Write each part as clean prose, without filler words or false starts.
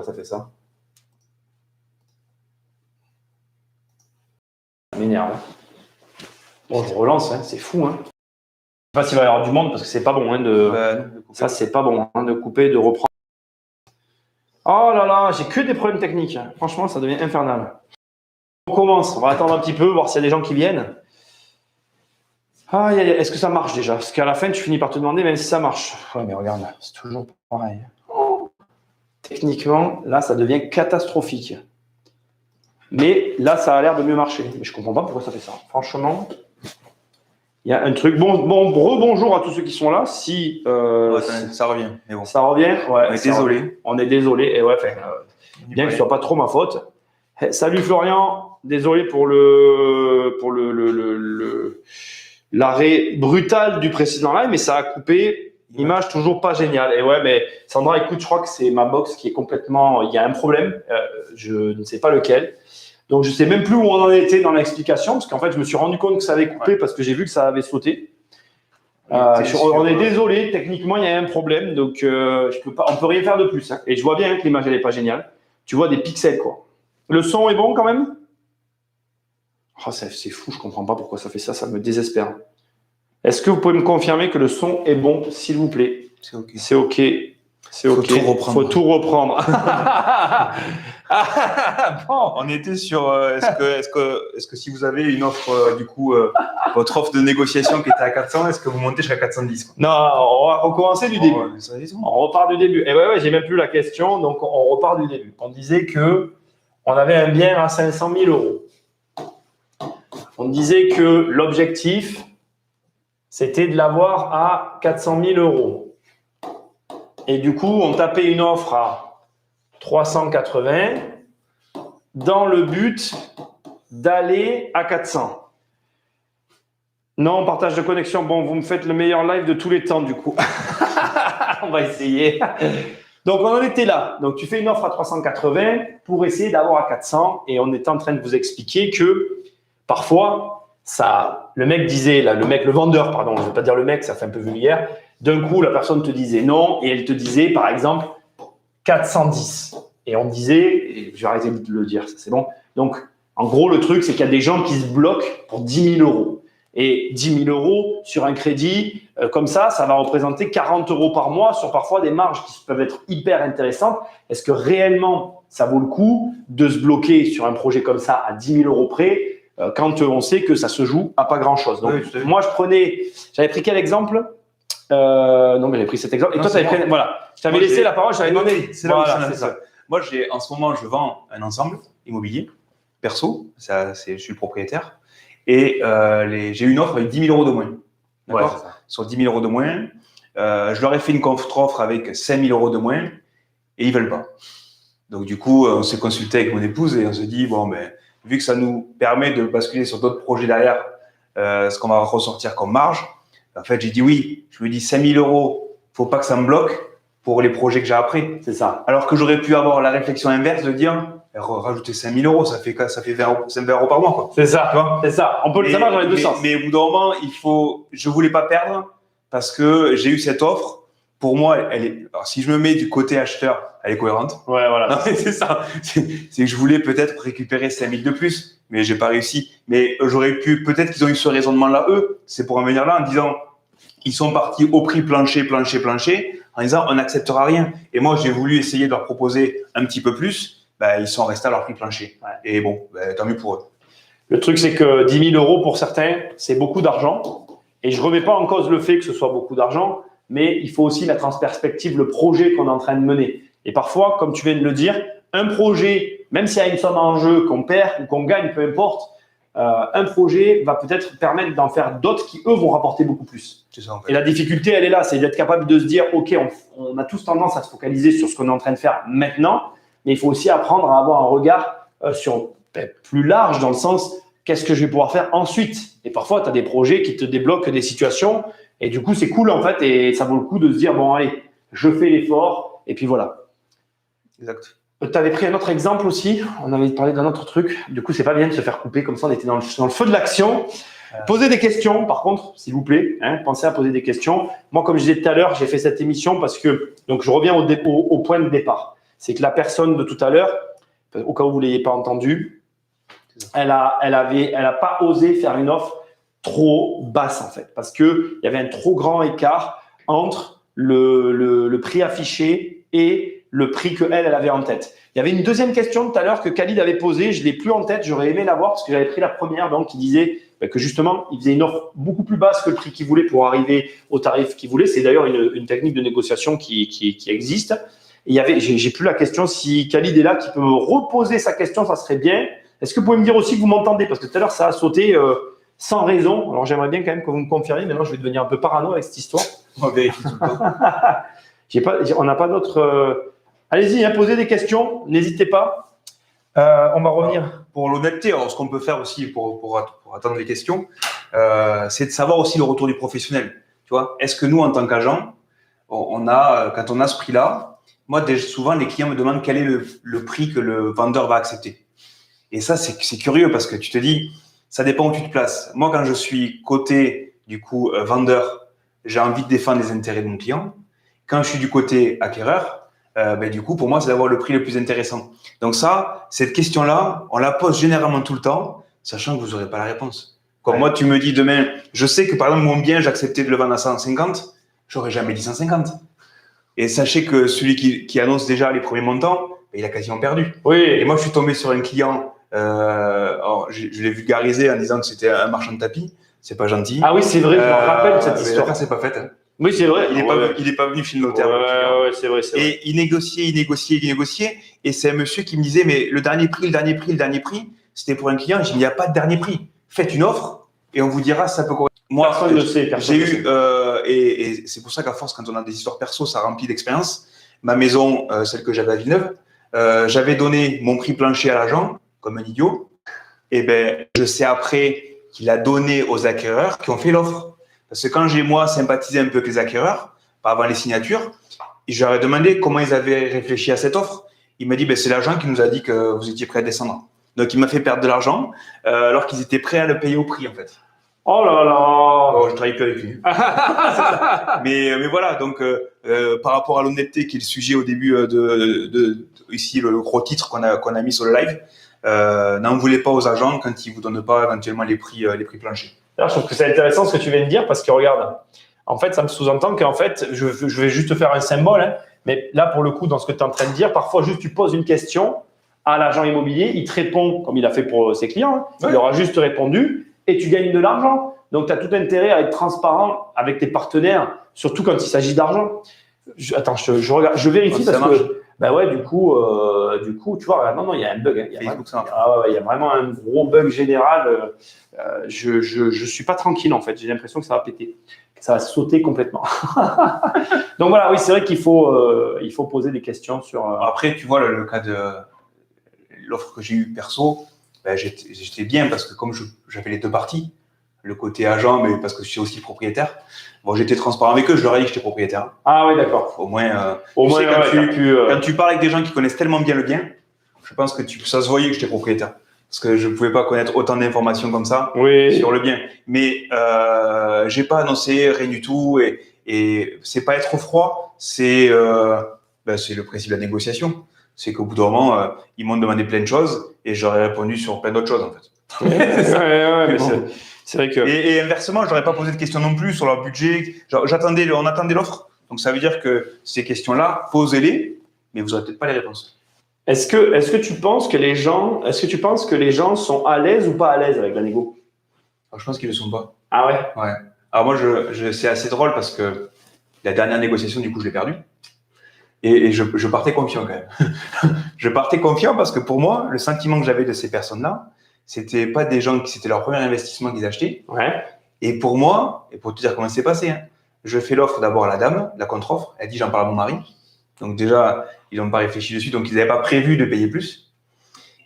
pourquoi ça fait ça. Ça m'énerve. Bon, je relance, hein, c'est fou. Hein. Je sais pas s'il va y avoir du monde parce que c'est pas bon ça, c'est pas bon de couper, de reprendre. Oh là là, j'ai que des problèmes techniques. Franchement, ça devient infernal. On commence, on va attendre un petit peu, voir s'il y a des gens qui viennent. Est-ce que ça marche déjà? Parce qu'à la fin, tu finis par te demander même si ça marche. Ouais, mais regarde, c'est toujours pareil. Techniquement, là, ça devient catastrophique. Mais là, ça a l'air de mieux marcher. Mais je ne comprends pas pourquoi ça fait ça. Franchement, il y a un truc. Rebonjour à tous ceux qui sont là. Si ça revient. Mais bon. Ça revient. Ouais, on est désolé. On est désolé. Et ouais, bien que ce soit pas trop ma faute. Salut Florian. Désolé pour l'arrêt brutal du précédent live, mais ça a coupé. Image toujours pas géniale. Et ouais, mais Sandra, écoute, je crois que c'est ma box qui est complètement. Il y a un problème. Je ne sais pas lequel. Donc, je ne sais même plus où on en était dans l'explication, parce qu'en fait, je me suis rendu compte que ça avait coupé parce que j'ai vu que ça avait sauté. On est désolé, techniquement, il y a un problème, donc on ne peut rien faire de plus. Hein. Et je vois bien que l'image, elle n'est pas géniale. Tu vois des pixels, quoi. Le son est bon quand même? C'est fou, je ne comprends pas pourquoi ça fait ça, ça me désespère. Est-ce que vous pouvez me confirmer que le son est bon, s'il vous plaît? C'est OK. C'est OK. C'est OK. Faut tout reprendre. Bon, on était sur est-ce que si vous avez une offre votre offre de négociation qui était à 400, est-ce que vous montez jusqu'à 410 quoi? Non, on va recommencer du début. On repart du début. Et ouais, j'ai même plus la question, donc on repart du début. On disait que on avait un bien à 500 000 euros. On disait que l'objectif, c'était de l'avoir à 400 000 euros. Et du coup, on tapait une offre à 380 dans le but d'aller à 400. Non, partage de connexion. Bon, vous me faites le meilleur live de tous les temps, du coup. On va essayer. Donc, on en était là. Donc, tu fais une offre à 380 pour essayer d'avoir à 400. Et on était en train de vous expliquer que parfois, le mec disait, le vendeur, pardon, je ne veux pas dire le mec, ça fait un peu vulgaire. D'un coup, la personne te disait non et elle te disait, par exemple, 410. Et on disait, et je vais arrêter de le dire, ça c'est bon. Donc, en gros, le truc, c'est qu'il y a des gens qui se bloquent pour 10 000 euros. Et 10 000 euros sur un crédit, comme ça va représenter 40 euros par mois sur parfois des marges qui peuvent être hyper intéressantes. Est-ce que réellement, ça vaut le coup de se bloquer sur un projet comme ça à 10 000 euros près quand on sait que ça se joue à pas grand-chose? Donc, oui, moi, j'avais pris quel exemple? Non, mais j'avais pris cet exemple. Et toi, tu avais pris, voilà. Je t'avais laissé la parole, je t'avais donné. C'est ça. Moi, en ce moment, je vends un ensemble immobilier, perso, je suis le propriétaire, et j'ai une offre avec 10 000 euros de moins. D'accord? Ouais, sur 10 000 euros de moins, je leur ai fait une contre-offre avec 5 000 euros de moins, et ils ne veulent pas. Donc, du coup, on s'est consulté avec mon épouse et on se dit, bon, ben, vu que ça nous permet de basculer sur d'autres projets derrière, ce qu'on va ressortir comme marge, en fait, j'ai dit oui. Je me dis 5 000 euros, faut pas que ça me bloque pour les projets que j'ai après. C'est ça. Alors que j'aurais pu avoir la réflexion inverse de dire rajouter 5 000 euros, ça fait 20 euros par mois, quoi. C'est ça. C'est ça. On peut le savoir dans les deux sens. Mais au bout d'un moment, je voulais pas perdre parce que j'ai eu cette offre. Pour moi, alors si je me mets du côté acheteur, elle est cohérente. Ouais, voilà. Non, c'est ça. C'est que je voulais peut-être récupérer 5 000 de plus, mais j'ai pas réussi. Mais j'aurais pu, peut-être qu'ils ont eu ce raisonnement-là, eux. C'est pour en venir là en disant, ils sont partis au prix plancher, en disant, on n'acceptera rien. Et moi, j'ai voulu essayer de leur proposer un petit peu plus. Ils sont restés à leur prix plancher. Ouais. Et bon, tant mieux pour eux. Le truc, c'est que 10 000 euros pour certains, c'est beaucoup d'argent. Et je remets pas en cause le fait que ce soit beaucoup d'argent, mais il faut aussi mettre en perspective le projet qu'on est en train de mener. Et parfois, comme tu viens de le dire, un projet, même s'il y a une somme en jeu qu'on perd ou qu'on gagne, peu importe, un projet va peut-être permettre d'en faire d'autres qui, eux, vont rapporter beaucoup plus. C'est ça, en fait. Et la difficulté, elle est là, c'est d'être capable de se dire, OK, on a tous tendance à se focaliser sur ce qu'on est en train de faire maintenant, mais il faut aussi apprendre à avoir un regard plus large dans le sens, qu'est-ce que je vais pouvoir faire ensuite? Et parfois, tu as des projets qui te débloquent des situations et du coup, c'est cool en fait et ça vaut le coup de se dire, bon, allez, je fais l'effort et puis voilà. Exact. Tu avais pris un autre exemple aussi, on avait parlé d'un autre truc. Du coup, c'est pas bien de se faire couper comme ça, on était dans le feu de l'action. Posez des questions, par contre, s'il vous plaît. Pensez à poser des questions. Moi, comme je disais tout à l'heure, j'ai fait cette émission parce que, donc je reviens au point de départ. c'est que la personne de tout à l'heure, au cas où vous ne l'ayez pas entendu, elle a pas osé faire une offre trop basse en fait, parce qu'il y avait un trop grand écart entre le prix affiché et le prix qu'elle avait en tête. Il y avait une deuxième question tout à l'heure que Khalid avait posée, je ne l'ai plus en tête, j'aurais aimé la voir parce que j'avais pris la première, donc qui disait que justement, il faisait une offre beaucoup plus basse que le prix qu'il voulait pour arriver au tarif qu'il voulait. C'est d'ailleurs une technique de négociation qui existe. Et j'ai plus la question, si Khalid est là, qui peut me reposer sa question, ça serait bien. Est-ce que vous pouvez me dire aussi que vous m'entendez? Parce que tout à l'heure, ça a sauté sans raison. Alors, j'aimerais bien quand même que vous me confirmiez. Maintenant, je vais devenir un peu parano avec cette histoire. On vérifie tout le temps. On n'a pas d'autres… Allez-y, posez des questions. N'hésitez pas. On va revenir. Pour l'honnêteté, alors ce qu'on peut faire aussi pour attendre les questions, c'est de savoir aussi le retour du professionnel. Tu vois, est-ce que nous, en tant qu'agent, quand on a ce prix-là, moi, souvent, les clients me demandent quel est le prix que le vendeur va accepter. Et ça, c'est curieux parce que tu te dis, ça dépend où tu te places. Moi, quand je suis côté, du coup, vendeur, j'ai envie de défendre les intérêts de mon client. Quand je suis du côté acquéreur, du coup, pour moi, c'est d'avoir le prix le plus intéressant. Donc ça, cette question-là, on la pose généralement tout le temps, sachant que vous n'aurez pas la réponse. Comme moi, tu me dis demain, je sais que par exemple, mon bien, j'acceptais de le vendre à 150, j'aurais jamais dit 150. Et sachez que celui qui annonce déjà les premiers montants, il a quasiment perdu. Oui. Et moi, je suis tombé sur un client, alors, je l'ai vulgarisé en disant que c'était un marchand de tapis. C'est pas gentil. Ah oui, c'est vrai, je me rappelle cette histoire. L'affaire, c'est pas faite. Hein. Oui, c'est vrai. Il est pas venu chez le notaire. Ouais, c'est vrai. Et il négociait. Et c'est un monsieur qui me disait, mais le dernier prix, c'était pour un client. J'ai dit, il n'y a pas de dernier prix. Faites une offre et on vous dira si ça peut correspondre. Moi, personne ne sait. J'ai eu, et c'est pour ça qu'à force, quand on a des histoires perso, ça remplit d'expérience. Ma maison, celle que j'avais à Villeneuve, j'avais donné mon prix plancher à l'agent, comme un idiot. Et je sais après qu'il a donné aux acquéreurs qui ont fait l'offre. Parce que quand j'ai, moi, sympathisé un peu avec les acquéreurs, avant les signatures, je leur ai demandé comment ils avaient réfléchi à cette offre. Il m'a dit, c'est l'agent qui nous a dit que vous étiez prêt à descendre. Donc, il m'a fait perdre de l'argent alors qu'ils étaient prêts à le payer au prix, en fait. Oh là là. Oh, je travaille plus avec lui. mais voilà, donc par rapport à l'honnêteté qui est le sujet au début ici, le gros titre qu'on a mis sur le live, n'en voulez pas aux agents quand ils vous donnent pas éventuellement les prix planchers. Alors, je trouve que c'est intéressant ce que tu viens de dire parce que regarde, en fait, ça me sous-entend qu'en fait, je vais juste faire un symbole, mais là, pour le coup, dans ce que tu es en train de dire, parfois, juste tu poses une question à l'agent immobilier, il te répond comme il a fait pour ses clients, il leur a juste répondu et tu gagnes de l'argent. Donc, tu as tout intérêt à être transparent avec tes partenaires, surtout quand il s'agit d'argent. Attends, je vérifie parce que, du coup, tu vois, non, il y a un bug. Il y a vraiment un gros bug général. Je suis pas tranquille en fait. J'ai l'impression que ça va péter, que ça va sauter complètement. Donc voilà, oui, c'est vrai qu'il faut poser des questions sur. Après, tu vois le cas de l'offre que j'ai eue perso, j'étais bien parce que comme j'avais les deux parties, le côté agent, mais parce que je suis aussi propriétaire. Bon, j'étais transparent avec eux, je leur ai dit que j'étais propriétaire. Ah oui, d'accord. Au moins, quand tu parles avec des gens qui connaissent tellement bien le bien, je pense que ça se voyait que j'étais propriétaire. Parce que je ne pouvais pas connaître autant d'informations comme ça sur le bien. Mais j'ai pas annoncé rien du tout. Et c'est pas être froid, c'est le principe de la négociation. C'est qu'au bout d'un moment, ils m'ont demandé plein de choses et j'aurais répondu sur plein d'autres choses en fait. C'est vrai que… Et inversement, je n'aurais pas posé de questions non plus sur leur budget. On attendait l'offre. Donc, ça veut dire que ces questions-là, posez-les, mais vous n'aurez peut-être pas les réponses. Est-ce que tu penses que les gens sont à l'aise ou pas à l'aise avec la négo? Alors, je pense qu'ils ne le sont pas. Ah ouais? Ouais. Alors, moi, c'est assez drôle parce que la dernière négociation, du coup, je l'ai perdue. Et je partais confiant quand même. Je partais confiant parce que pour moi, le sentiment que j'avais de ces personnes-là, c'était pas des gens c'était leur premier investissement qu'ils achetaient. Ouais. Et pour moi, et pour te dire comment c'est passé, je fais l'offre d'abord à la dame, la contre-offre. Elle dit j'en parle à mon mari. Donc déjà, ils n'ont pas réfléchi dessus, donc ils n'avaient pas prévu de payer plus.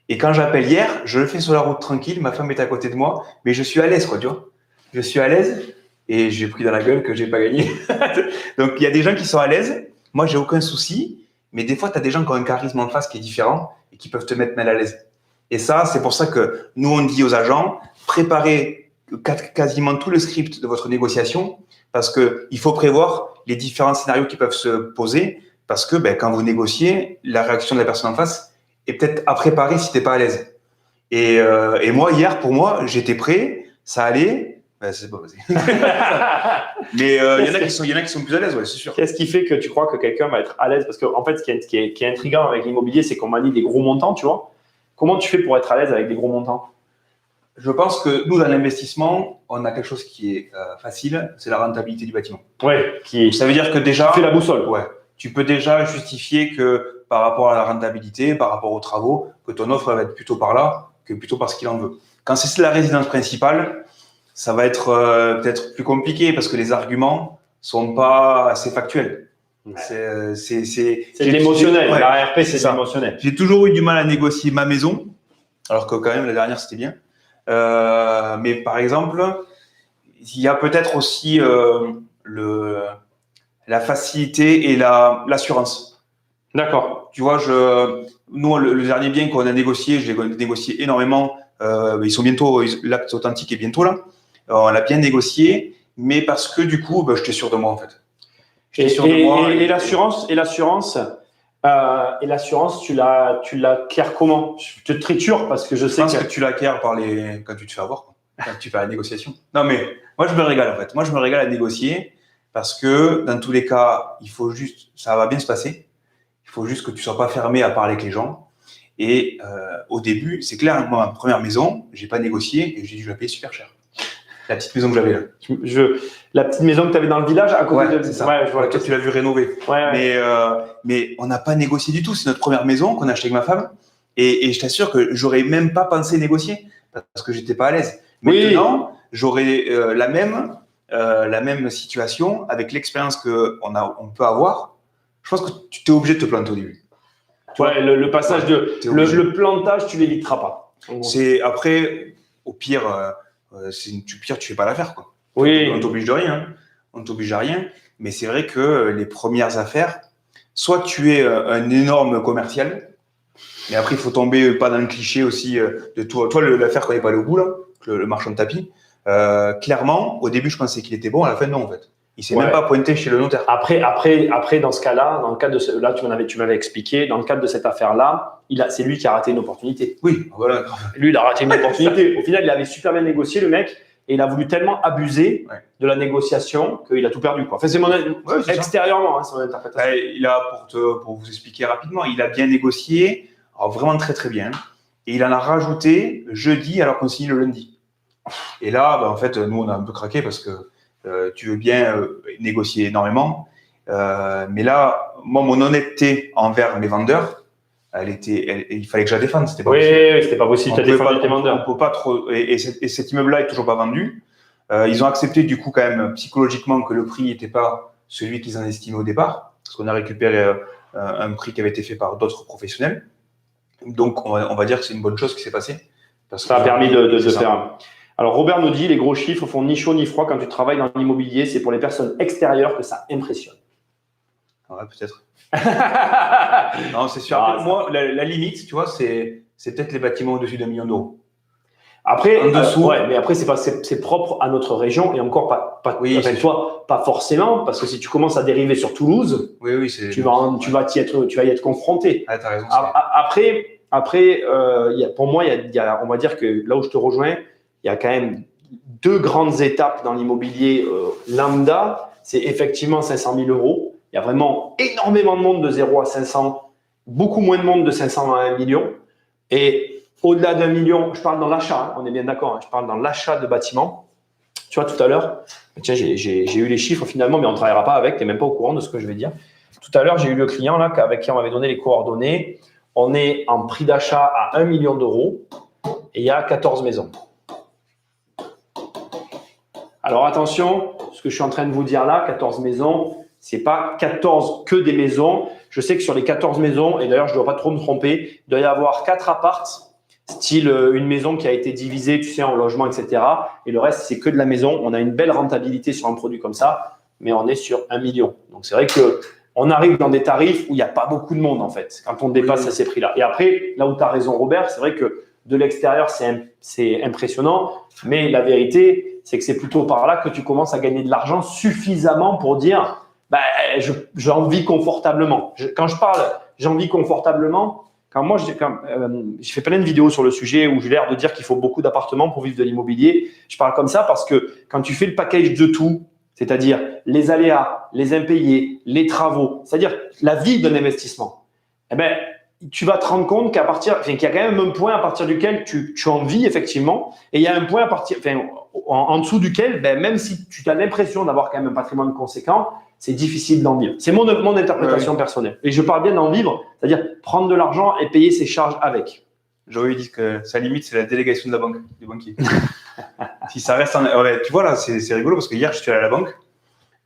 Et quand j'appelle hier, je le fais sur la route tranquille, ma femme est à côté de moi, mais je suis à l'aise, quoi, tu vois. Je suis à l'aise et j'ai pris dans la gueule que j'ai pas gagné. Donc il y a des gens qui sont à l'aise. Moi, j'ai aucun souci, mais des fois, tu as des gens qui ont un charisme en face qui est différent et qui peuvent te mettre mal à l'aise. Et ça, c'est pour ça que nous, on dit aux agents, préparez quasiment tout le script de votre négociation parce qu'il faut prévoir les différents scénarios qui peuvent se poser parce que quand vous négociez, la réaction de la personne en face est peut-être à préparer si tu n'es pas à l'aise. Et moi, hier, pour moi, j'étais prêt, ça allait. C'est pas passé. Mais il y en a qui sont plus à l'aise, ouais, c'est sûr. Qu'est-ce qui fait que tu crois que quelqu'un va être à l'aise? Parce qu'en fait, ce qui est intriguant avec l'immobilier, c'est qu'on manie des gros montants, tu vois. Comment tu fais pour être à l'aise avec des gros montants? Je pense que nous, dans l'investissement, on a quelque chose qui est facile, c'est la rentabilité du bâtiment. Ouais. Ça veut dire que déjà… Tu fais la boussole. Ouais. Tu peux déjà justifier que par rapport à la rentabilité, par rapport aux travaux, que ton offre va être plutôt par là que plutôt par ce qu'il en veut. Quand c'est la résidence principale, ça va être peut-être plus compliqué parce que les arguments sont pas assez factuels. Ouais. C'est de l'émotionnel. Ouais. La RP, c'est de l'émotionnel. J'ai toujours eu du mal à négocier ma maison, alors que quand même la dernière c'était bien. Mais par exemple, il y a peut-être aussi la facilité et l'assurance. D'accord. Tu vois, nous, le dernier bien qu'on a négocié, je l'ai négocié énormément. Ils sont bientôt, l'acte authentique est bientôt là. On l'a bien négocié, mais parce que du coup, j'étais sûr de moi en fait. Et l'assurance, tu l'acquiers comment? Je te triture parce que je sais que tu l'acquiers quand tu te fais avoir, quoi. Quand tu fais la négociation. Non, mais moi, je me régale en fait. Moi, je me régale à négocier parce que dans tous les cas, ça va bien se passer. Il faut juste que tu ne sois pas fermé à parler avec les gens. Et au début, c'est clair, moi, ma première maison, je n'ai pas négocié et j'ai dû la payer super cher. La petite maison que j'avais là. La petite maison que tu avais dans le village à côté de… c'est ça. Ouais, je vois. Toi, tu l'as vu rénover. Ouais. Mais on n'a pas négocié du tout. C'est notre première maison qu'on a achetée avec ma femme. Et je t'assure que j'aurais même pas pensé négocier parce que j'étais pas à l'aise. Maintenant, j'aurais la même situation avec l'expérience qu'on peut avoir. Je pense que tu es obligé de te planter au début. Ouais, le passage le plantage, tu l'éviteras pas. C'est après, au pire, tu fais pas l'affaire, quoi. Oui. On t'oblige de rien. On t'oblige à rien. Mais c'est vrai que les premières affaires, soit tu es un énorme commercial, mais après il faut tomber pas dans le cliché aussi de toi. Toi, l'affaire qu'on n'est pas allé au bout là, le marchand de tapis. Clairement, au début, je pensais qu'il était bon. À la fin, non, en fait. Il s'est même pas pointé chez le notaire. Après, dans ce cas-là, dans le cadre de là, tu m'avais expliqué, dans le cadre de cette affaire-là, c'est lui qui a raté une opportunité. Oui, voilà. Lui, il a raté une opportunité. Au final, il avait super bien négocié, le mec, et il a voulu tellement abuser de la négociation qu'il a tout perdu, quoi. Enfin, c'est extérieurement, son interprétation. Pour vous expliquer rapidement, il a bien négocié, alors vraiment très très bien, et il en a rajouté jeudi alors qu'on signe le lundi. Et là, en fait, nous, on a un peu craqué parce que tu veux bien négocier énormément. Mais là, moi, mon honnêteté envers mes vendeurs, il fallait que je la défende. C'était pas possible. Oui, c'était pas possible. On peut pas trop. Et cet immeuble-là est toujours pas vendu. Ils ont accepté du coup quand même psychologiquement que le prix n'était pas celui qu'ils en estimaient au départ, parce qu'on a récupéré un prix qui avait été fait par d'autres professionnels. Donc, on va dire que c'est une bonne chose qui s'est passée. Ça a permis de faire. Alors, Robert nous dit, les gros chiffres font ni chaud ni froid quand tu travailles dans l'immobilier. C'est pour les personnes extérieures que ça impressionne. Ouais, peut-être. Non, c'est sûr. Moi, la limite, tu vois, c'est peut-être les bâtiments au-dessus d'1 million d'euros. Après, en dessous, mais après, c'est propre à notre région et encore pas forcément, parce que si tu commences à dériver sur Toulouse, tu vas y être confronté. Ah, t'as raison. Après, pour moi, on va dire que là où je te rejoins, il y a quand même deux grandes étapes dans l'immobilier lambda. C'est effectivement 500 000 euros. Il y a vraiment énormément de monde de 0 à 500, beaucoup moins de monde de 500 à 1 million. Et au-delà d'1 million, je parle dans l'achat, on est bien d'accord, je parle dans l'achat de bâtiments. Tu vois, tout à l'heure, tiens, j'ai eu les chiffres finalement, mais on ne travaillera pas avec, tu n'es même pas au courant de ce que je vais dire. Tout à l'heure, j'ai eu le client là, avec qui on m'avait donné les coordonnées. On est en prix d'achat à 1 million d'euros et il y a 14 maisons. Alors attention, ce que je suis en train de vous dire là, 14 maisons, ce n'est pas 14 que des maisons. Je sais que sur les 14 maisons, et d'ailleurs je ne dois pas trop me tromper, il doit y avoir 4 apparts, style une maison qui a été divisée, tu sais, en logements, etc. Et le reste, c'est que de la maison. On a une belle rentabilité sur un produit comme ça, mais on est sur 1 million. Donc c'est vrai qu'on arrive dans des tarifs où il n'y a pas beaucoup de monde en fait, quand on dépasse à ces prix-là. Et après, là où tu as raison Robert, c'est vrai que de l'extérieur, c'est impressionnant, mais la vérité, c'est que c'est plutôt par là que tu commences à gagner de l'argent suffisamment pour dire j'en vis confortablement. Quand je parle, j'en vis confortablement. Quand moi, je fais plein de vidéos sur le sujet où j'ai l'air de dire qu'il faut beaucoup d'appartements pour vivre de l'immobilier. Je parle comme ça parce que quand tu fais le package de tout, c'est-à-dire les aléas, les impayés, les travaux, c'est-à-dire la vie d'un investissement, eh ben, tu vas te rendre compte qu'il y a quand même un point à partir duquel tu en vis effectivement, et il y a un point en dessous duquel, même si tu as l'impression d'avoir quand même un patrimoine conséquent, c'est difficile d'en vivre. C'est mon interprétation personnelle. Et je parle bien d'en vivre, c'est-à-dire prendre de l'argent et payer ses charges avec. J'aurais dit que sa limite, c'est la délégation de la banque, du banquier. Si ça reste tu vois, là, c'est rigolo parce que hier, je suis allé à la banque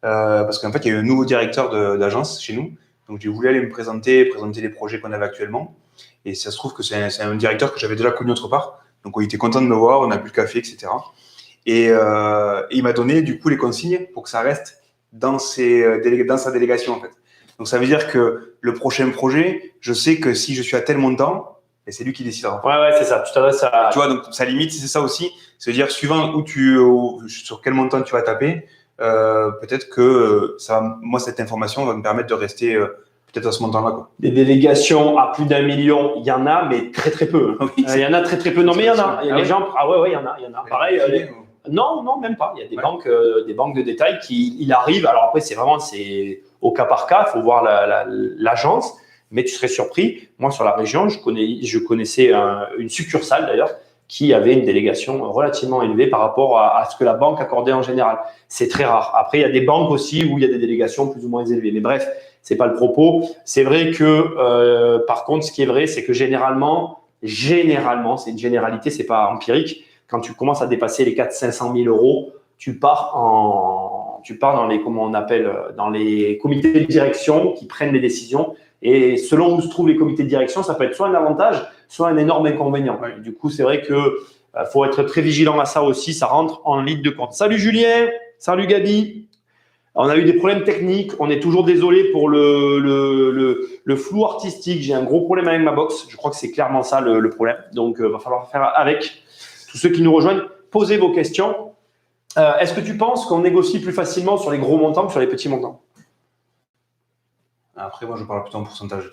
parce qu'en fait, il y a eu un nouveau directeur d'agence chez nous. Donc, j'ai voulu aller me présenter les projets qu'on avait actuellement. Et ça se trouve que c'est un directeur que j'avais déjà connu autre part. Donc, il était content de me voir, on a bu le café, etc. Et il m'a donné, du coup, les consignes pour que ça reste dans sa délégation, en fait. Donc, ça veut dire que le prochain projet, je sais que si je suis à tel montant, et c'est lui qui décidera. Ouais, c'est ça. Tu t'adresses à… Tu vois, donc sa limite, c'est ça aussi. C'est-à-dire, suivant sur quel montant tu vas taper, peut-être que moi, cette information va me permettre de rester peut-être à ce montant-là, quoi. Des délégations à plus d'1 million, il y en a, mais très très peu. Oui, il y en a très très peu. Non, mais il y en a. Il y a des gens. Ah ouais, il y en a. Pareil. Non, même pas. Il y a des banques de détail il arrive. Alors après, c'est au cas par cas. Il faut voir l'agence. Mais tu serais surpris. Moi, sur la région, je connaissais une succursale d'ailleurs qui avait une délégation relativement élevée par rapport à ce que la banque accordait en général. C'est très rare. Après, il y a des banques aussi où il y a des délégations plus ou moins élevées. Mais bref, c'est pas le propos. C'est vrai que, par contre, ce qui est vrai, c'est que généralement, c'est une généralité, c'est pas empirique. Quand tu commences à dépasser les 400 000 euros, tu pars dans les, comment on appelle, dans les comités de direction qui prennent les décisions. Et selon où se trouvent les comités de direction, ça peut être soit un avantage, soit un énorme inconvénient. Ouais. Du coup, c'est vrai que faut être très vigilant à ça aussi. Ça rentre en ligne de compte. Salut Julien, salut Gabi. On a eu des problèmes techniques. On est toujours désolé pour le flou artistique. J'ai un gros problème avec ma box. Je crois que c'est clairement ça le problème. Donc, va falloir faire avec. Tous ceux qui nous rejoignent, posez vos questions. Est-ce que tu penses qu'on négocie plus facilement sur les gros montants que sur les petits montants? Après, moi, je parle plutôt en pourcentage.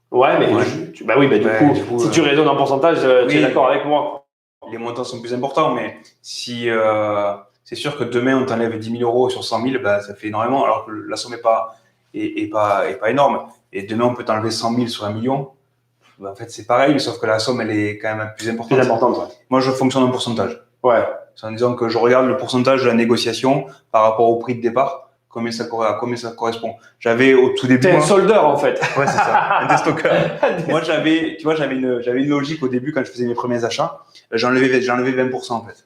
Ouais, mais du coup, si tu raisonnes en pourcentage, tu es d'accord avec moi. Les montants sont plus importants, mais si c'est sûr que demain, on t'enlève 10 000 euros sur 100 000, ça fait énormément, alors que la somme est pas énorme. Et demain, on peut t'enlever 100 000 sur 1 million. En fait, c'est pareil, sauf que la somme, elle est quand même plus importante. Plus importante, ouais. Moi, je fonctionne en pourcentage. Ouais. C'est en disant que je regarde le pourcentage de la négociation par rapport au prix de départ. Combien ça correspond. J'avais au tout début. T'es un soldeur en fait. Ouais, c'est ça. Un déstockeur. Moi, j'avais une logique au début quand je faisais mes premiers achats. J'enlevais 20% en fait.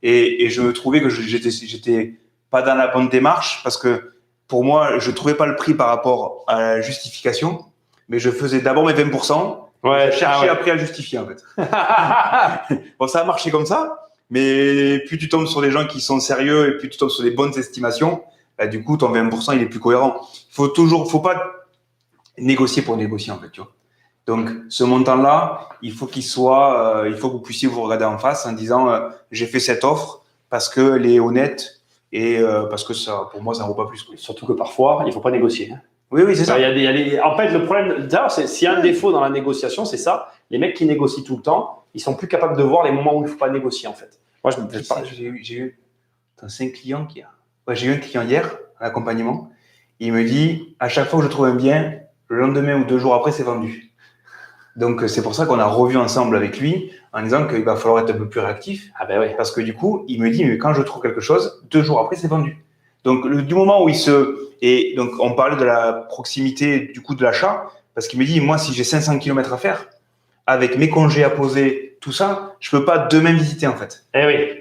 Et je me trouvais que j'étais pas dans la bonne démarche parce que pour moi, je trouvais pas le prix par rapport à la justification, mais je faisais d'abord mes 20%. Ouais. Je cherchais après à justifier en fait. Bon, ça a marché comme ça, mais plus tu tombes sur des gens qui sont sérieux et plus tu tombes sur des bonnes estimations. Du coup, ton 20%, il est plus cohérent. Faut pas négocier pour négocier, en fait, tu vois. Donc, ce montant-là, il faut qu'il soit, il faut que vous puissiez vous regarder en face en disant, j'ai fait cette offre parce qu'elle est honnête et parce que ça, pour moi, ça ne vaut pas plus. Surtout que parfois, il ne faut pas négocier. Oui, c'est ça. En fait, le problème, d'ailleurs, s'il y a un défaut dans la négociation, c'est ça. Les mecs qui négocient tout le temps, ils sont plus capables de voir les moments où il ne faut pas négocier, en fait. Moi, j'ai eu 5 clients qui a. Ouais, j'ai eu un client hier, à l'accompagnement. Il me dit, à chaque fois que je trouve un bien, le lendemain ou 2 jours après, c'est vendu. Donc, c'est pour ça qu'on a revu ensemble avec lui en disant qu'il va falloir être un peu plus réactif. Ah ben oui. Parce que du coup, il me dit, mais quand je trouve quelque chose, 2 jours après, c'est vendu. Donc, du moment où et donc, on parlait de la proximité du coup de l'achat, parce qu'il me dit, moi, si j'ai 500 km à faire, avec mes congés à poser, tout ça, je peux pas demain visiter en fait.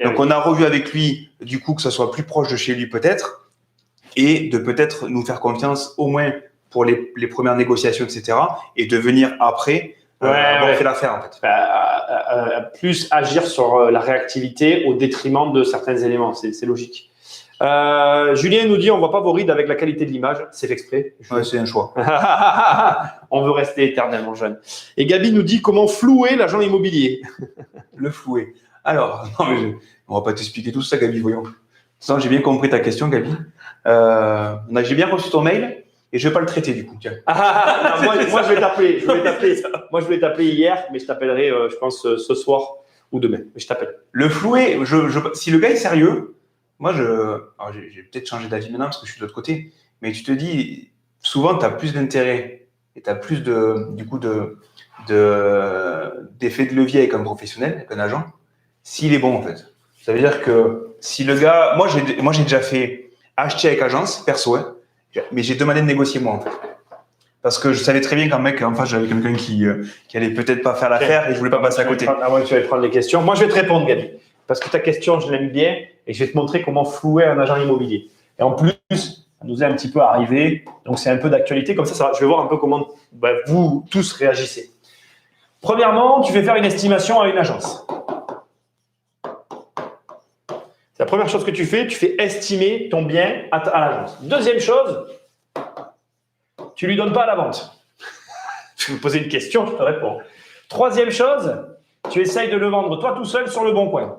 Donc on a revu avec lui, du coup, que ça soit plus proche de chez lui peut-être, et de peut-être nous faire confiance au moins pour les premières négociations, etc. Et de venir après avoir fait l'affaire en fait. Plus agir sur la réactivité au détriment de certains éléments, c'est logique. Julien nous dit on voit pas vos rides avec la qualité de l'image, c'est fait exprès. Ouais, c'est un choix. On veut rester éternellement jeune. Et Gabi nous dit comment flouer l'agent immobilier. Le flouer. Alors, non mais on va pas t'expliquer tout ça, Gabi, voyons. Sinon, j'ai bien compris ta question, Gabi. J'ai bien reçu ton mail et je ne vais pas le traiter du coup. Tiens. Moi, je vais t'appeler. Moi, je voulais t'appeler hier, mais je t'appellerai, je pense, ce soir ou demain. Mais je t'appelle. Le flouer, si le gars est sérieux, moi, j'ai peut-être changé d'avis maintenant parce que je suis de l'autre côté, mais tu te dis, souvent, tu as plus d'intérêt et tu as plus d'effet de levier avec un professionnel, avec un agent, s'il est bon en fait. Ça veut dire que si le gars, moi j'ai déjà fait acheter avec agence, perso, hein, mais j'ai demandé de négocier moi en fait. Parce que je savais très bien qu'un mec, en face, j'avais quelqu'un qui allait peut-être pas faire l'affaire et je voulais pas passer à côté. Avant que tu vas prendre les questions. Moi, je vais te répondre, Gabi. Parce que ta question, je l'aime bien et je vais te montrer comment flouer un agent immobilier. Et en plus, ça nous est un petit peu arrivé. Donc, c'est un peu d'actualité. Comme ça, je vais voir un peu comment vous tous réagissez. Premièrement, tu fais faire une estimation à une agence. C'est la première chose que tu fais estimer ton bien à l'agence. Deuxième chose, tu ne lui donnes pas à la vente. Tu me poser une question, je te réponds. Troisième chose, tu essayes de le vendre toi tout seul sur le bon coin.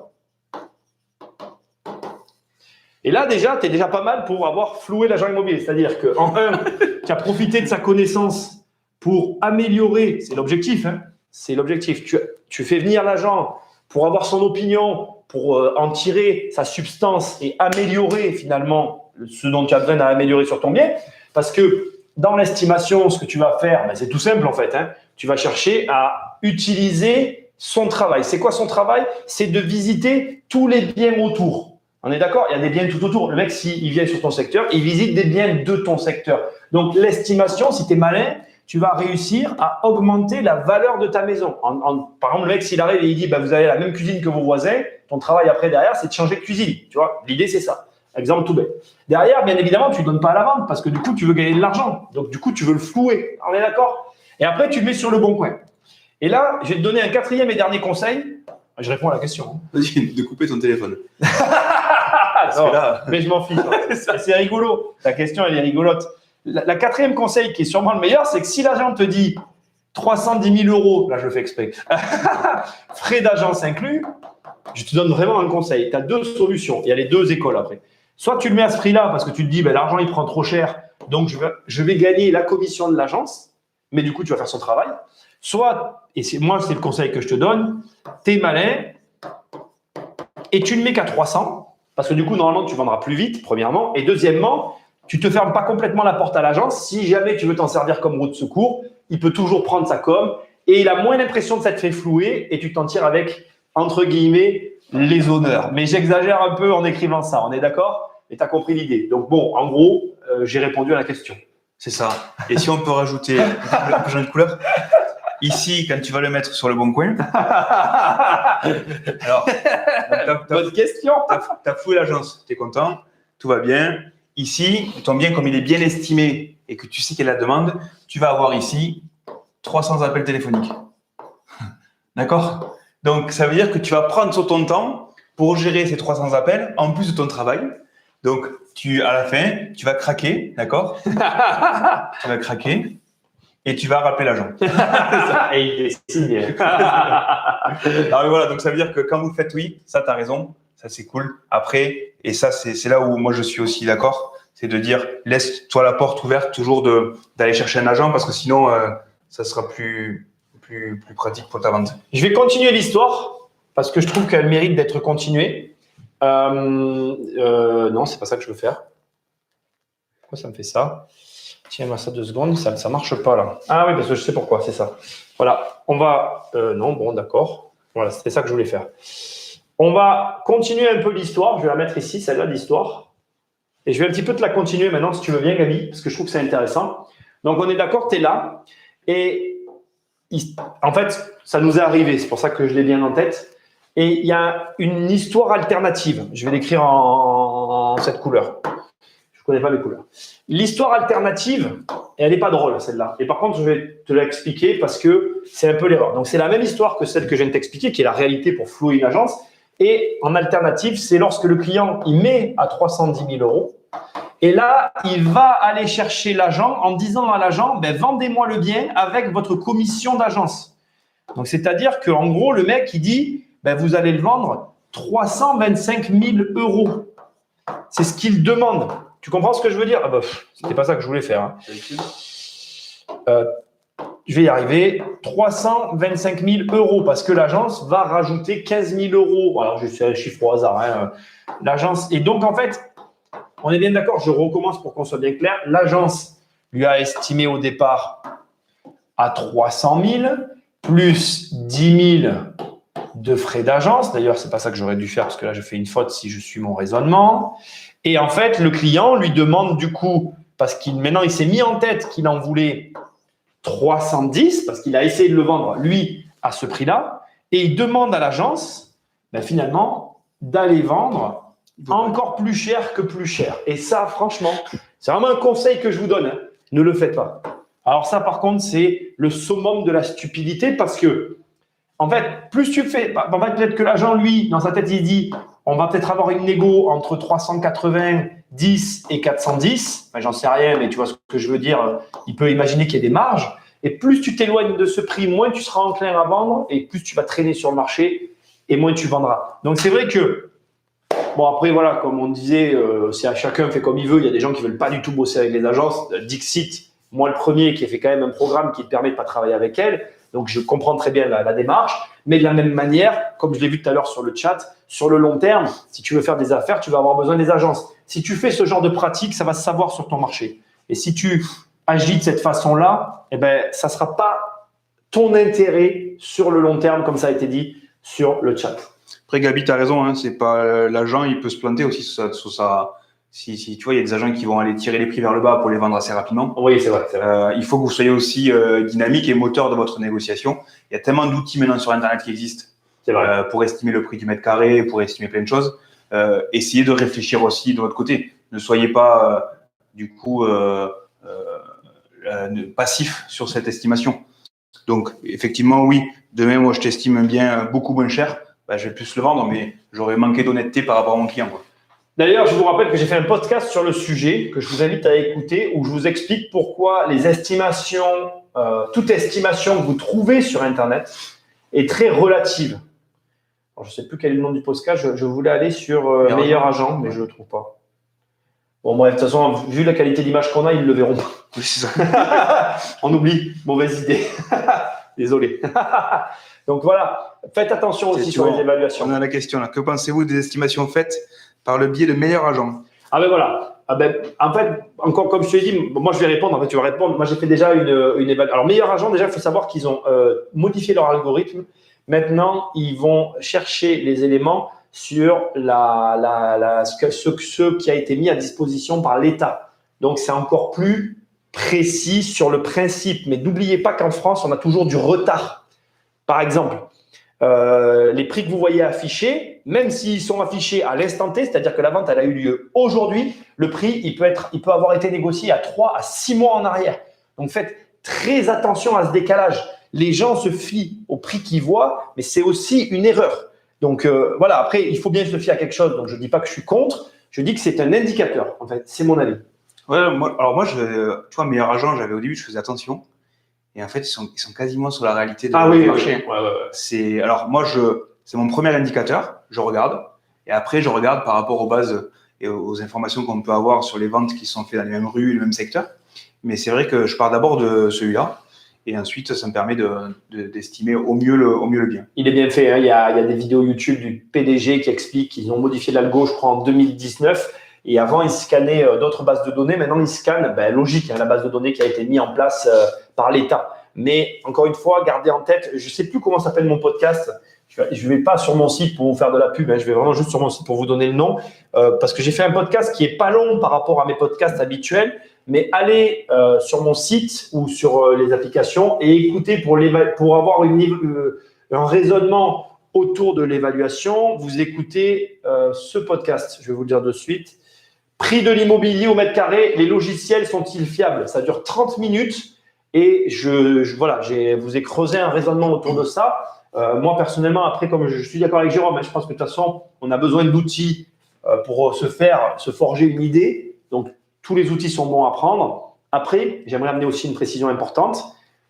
Et là, déjà, tu es déjà pas mal pour avoir floué l'agent immobilier. C'est-à-dire qu'en un, tu as profité de sa connaissance pour améliorer, c'est l'objectif, hein, c'est l'objectif. Tu fais venir l'agent pour avoir son opinion, pour en tirer sa substance et améliorer finalement ce dont tu as besoin à améliorer sur ton bien. Parce que dans l'estimation, ce que tu vas faire, c'est tout simple en fait. Hein, tu vas chercher à utiliser son travail. C'est quoi son travail? C'est de visiter tous les biens autour. On est d'accord? Il y a des biens tout autour. Le mec, s'il vient sur ton secteur, il visite des biens de ton secteur. Donc, l'estimation, si tu es malin, tu vas réussir à augmenter la valeur de ta maison. Par exemple, le mec, s'il arrive et il dit vous avez la même cuisine que vos voisins, ton travail après, derrière, c'est de changer de cuisine. Tu vois, l'idée, c'est ça. Exemple tout bête. Derrière, bien évidemment, tu ne donnes pas à la vente parce que du coup, tu veux gagner de l'argent. Donc, du coup, tu veux le flouer. On est d'accord? Et après, tu le mets sur le bon coin. Et là, je vais te donner un quatrième et dernier conseil. Je réponds à la question. Vas-y, de couper ton téléphone. Non, là... Mais je m'en fiche. C'est rigolo. Ta question, elle est rigolote. La quatrième conseil qui est sûrement le meilleur, c'est que si l'agent te dit 310 000 €, là je le fais exprès, frais d'agence inclus, je te donne vraiment un conseil. Tu as deux solutions. Il y a les deux écoles après. Soit tu le mets à ce prix-là parce que tu te dis l'argent il prend trop cher, donc je vais gagner la commission de l'agence, mais du coup tu vas faire son travail. Soit, et moi c'est le conseil que je te donne, tu es malin et tu ne mets qu'à 300 parce que du coup normalement tu vendras plus vite, premièrement, et deuxièmement, tu ne te fermes pas complètement la porte à l'agence. Si jamais tu veux t'en servir comme roue de secours, il peut toujours prendre sa com et il a moins l'impression de s'être fait flouer et tu t'en tires avec, entre guillemets, les honneurs. Mais j'exagère un peu en écrivant ça, on est d'accord? Et tu as compris l'idée. Donc bon, en gros, j'ai répondu à la question. C'est ça. Et si on peut rajouter un peu de couleur, ici, quand tu vas le mettre sur le bon coin, alors, bonne question. Tu as floué l'agence, tu es content, tout va bien. Ici, ton bien, comme il est bien estimé et que tu sais qu'il y a la demande, tu vas avoir ici 300 appels téléphoniques. D'accord? Donc, ça veut dire que tu vas prendre sur ton temps pour gérer ces 300 appels en plus de ton travail. Donc, à la fin, tu vas craquer, d'accord? Tu vas craquer et tu vas rappeler l'agent. Et il est signé. Alors, voilà, donc ça veut dire que quand vous faites oui, ça, tu as raison, ça c'est cool. Après, et ça, c'est là où moi je suis aussi d'accord, c'est de dire laisse-toi la porte ouverte toujours d'aller chercher un agent parce que sinon, ça sera plus pratique pour ta vente. Je vais continuer l'histoire parce que je trouve qu'elle mérite d'être continuée. Non, c'est pas ça que je veux faire. Pourquoi ça me fait ça? Tiens-moi ça 2 secondes, ça marche pas là. Ah oui, parce que je sais pourquoi, c'est ça. Voilà, on va... non, bon, d'accord. Voilà, c'était ça que je voulais faire. On va continuer un peu l'histoire. Je vais la mettre ici, celle-là, l'histoire. Et je vais un petit peu te la continuer maintenant, si tu veux bien, Gabi, parce que je trouve que c'est intéressant. Donc, on est d'accord, tu es là. Et en fait, ça nous est arrivé, c'est pour ça que je l'ai bien en tête. Et il y a une histoire alternative. Je vais l'écrire en cette couleur. Je ne connais pas les couleurs. L'histoire alternative, elle n'est pas drôle, celle-là. Et par contre, je vais te l'expliquer parce que c'est un peu l'erreur. Donc, c'est la même histoire que celle que je viens de t'expliquer, qui est la réalité pour flouer une agence. Et en alternative, c'est lorsque le client il met à 310 000 €. Et là, il va aller chercher l'agent en disant à l'agent, vendez-moi le bien avec votre commission d'agence. Donc, c'est-à-dire qu'en gros, le mec, il dit, vous allez le vendre 325 000 €. c'est ce qu'il demande. Tu comprends ce que je veux dire? C'était pas ça que je voulais faire. Je vais y arriver. 325 000 euros parce que l'agence va rajouter 15 000 euros. Alors, je suis un chiffre au hasard. Hein. L'agence. Et donc, en fait, on est bien d'accord, je recommence pour qu'on soit bien clair. L'agence lui a estimé au départ à 300 000 plus 10 000 de frais d'agence. D'ailleurs, c'est pas ça que j'aurais dû faire parce que là, je fais une faute si je suis mon raisonnement. Et en fait, le client lui demande du coup, parce qu'il maintenant il s'est mis en tête qu'il en voulait 310 parce qu'il a essayé de le vendre lui à ce prix-là, et il demande à l'agence finalement d'aller vendre encore plus cher que plus cher. Et ça, franchement, c'est vraiment un conseil que je vous donne. Hein. Ne le faites pas. Alors ça, par contre, c'est le summum de la stupidité parce que en fait, plus tu fais, en fait, peut-être que l'agent, lui, dans sa tête, il dit, on va peut-être avoir une négo entre 390 et 410. J'en sais rien, mais tu vois ce que je veux dire. Il peut imaginer qu'il y a des marges. Et plus tu t'éloignes de ce prix, moins tu seras enclin à vendre et plus tu vas traîner sur le marché et moins tu vendras. Donc, c'est vrai que, bon, après, voilà, comme on disait, c'est à chacun fait comme il veut. Il y a des gens qui ne veulent pas du tout bosser avec les agences. Dixit, moi le premier, qui a fait quand même un programme qui te permet de ne pas travailler avec elles. Donc, je comprends très bien la démarche, mais de la même manière, comme je l'ai vu tout à l'heure sur le chat, sur le long terme, si tu veux faire des affaires, tu vas avoir besoin des agences. Si tu fais ce genre de pratique, ça va se savoir sur ton marché. Et si tu agis de cette façon-là, ça ne sera pas ton intérêt sur le long terme, comme ça a été dit sur le chat. Après, Gabi, tu as raison, hein, c'est pas l'agent, il peut se planter aussi sur sa. Si tu vois, il y a des agents qui vont aller tirer les prix vers le bas pour les vendre assez rapidement. Oui, c'est vrai. Il faut que vous soyez aussi dynamique et moteur de votre négociation. Il y a tellement d'outils maintenant sur Internet qui existent pour estimer le prix du mètre carré, pour estimer plein de choses. Essayez de réfléchir aussi de votre côté. Ne soyez pas passif sur cette estimation. Donc, effectivement, oui, demain, moi, je t'estime un bien beaucoup moins cher. Je vais plus le vendre, mais j'aurais manqué d'honnêteté par rapport à mon client. Quoi. D'ailleurs, je vous rappelle que j'ai fait un podcast sur le sujet que je vous invite à écouter où je vous explique pourquoi les estimations, toute estimation que vous trouvez sur Internet est très relative. Alors, je ne sais plus quel est le nom du podcast. Je voulais aller sur Meilleur Agent, mais je ne le trouve pas. Bon, bref, de toute façon, vu la qualité d'image qu'on a, ils ne le verront pas. Oui, c'est ça. On oublie. Mauvaise idée. Désolé. Donc voilà, faites attention aussi sur les évaluations. On a la question là. Que pensez-vous des estimations faites par le biais de Meilleur Agent? Voilà. En fait, encore comme je te l'ai dit, moi je vais répondre. En fait, tu vas répondre. Moi, j'ai fait déjà une évaluation. Alors, Meilleur Agent, déjà, il faut savoir qu'ils ont modifié leur algorithme. Maintenant, ils vont chercher les éléments sur ce qui a été mis à disposition par l'État. Donc, c'est encore plus précis sur le principe. Mais n'oubliez pas qu'en France, on a toujours du retard. Par exemple, les prix que vous voyez affichés, même s'ils sont affichés à l'instant T, c'est-à-dire que la vente elle a eu lieu aujourd'hui, le prix il peut avoir été négocié à 3 à 6 mois en arrière. Donc faites très attention à ce décalage. Les gens se fient au prix qu'ils voient, mais c'est aussi une erreur. Donc voilà, après il faut bien se fier à quelque chose. Donc je ne dis pas que je suis contre, je dis que c'est un indicateur. En fait, c'est mon avis. Ouais, moi, tu vois, Meilleur Agent, au début, je faisais attention. Et en fait, ils sont quasiment sur la réalité du marché. Ouais. Alors, moi, c'est mon premier indicateur. Je regarde. Et après, je regarde par rapport aux bases et aux informations qu'on peut avoir sur les ventes qui sont faites dans les mêmes rues, le même secteur. Mais c'est vrai que je pars d'abord de celui-là. Et ensuite, ça me permet d'estimer au mieux le bien. Il est bien fait. Hein. Il y a des vidéos YouTube du PDG qui expliquent qu'ils ont modifié l'algo, je crois, en 2019. Et avant, ils scannaient d'autres bases de données. Maintenant, ils scannent, logique, la base de données qui a été mise en place par l'État. Mais encore une fois, gardez en tête, je ne sais plus comment s'appelle mon podcast. Je ne vais pas sur mon site pour vous faire de la pub. Je vais vraiment juste sur mon site pour vous donner le nom. Parce que j'ai fait un podcast qui n'est pas long par rapport à mes podcasts habituels. Mais allez sur mon site ou sur les applications et écoutez pour avoir un raisonnement autour de l'évaluation. Vous écoutez ce podcast. Je vais vous le dire de suite. Prix de l'immobilier au mètre carré, les logiciels sont-ils fiables? Ça dure 30 minutes et je vous ai creusé un raisonnement autour de ça. Moi, personnellement, après, comme je suis d'accord avec Jérôme, je pense que de toute façon, on a besoin d'outils pour se forger une idée. Donc, tous les outils sont bons à prendre. Après, j'aimerais amener aussi une précision importante.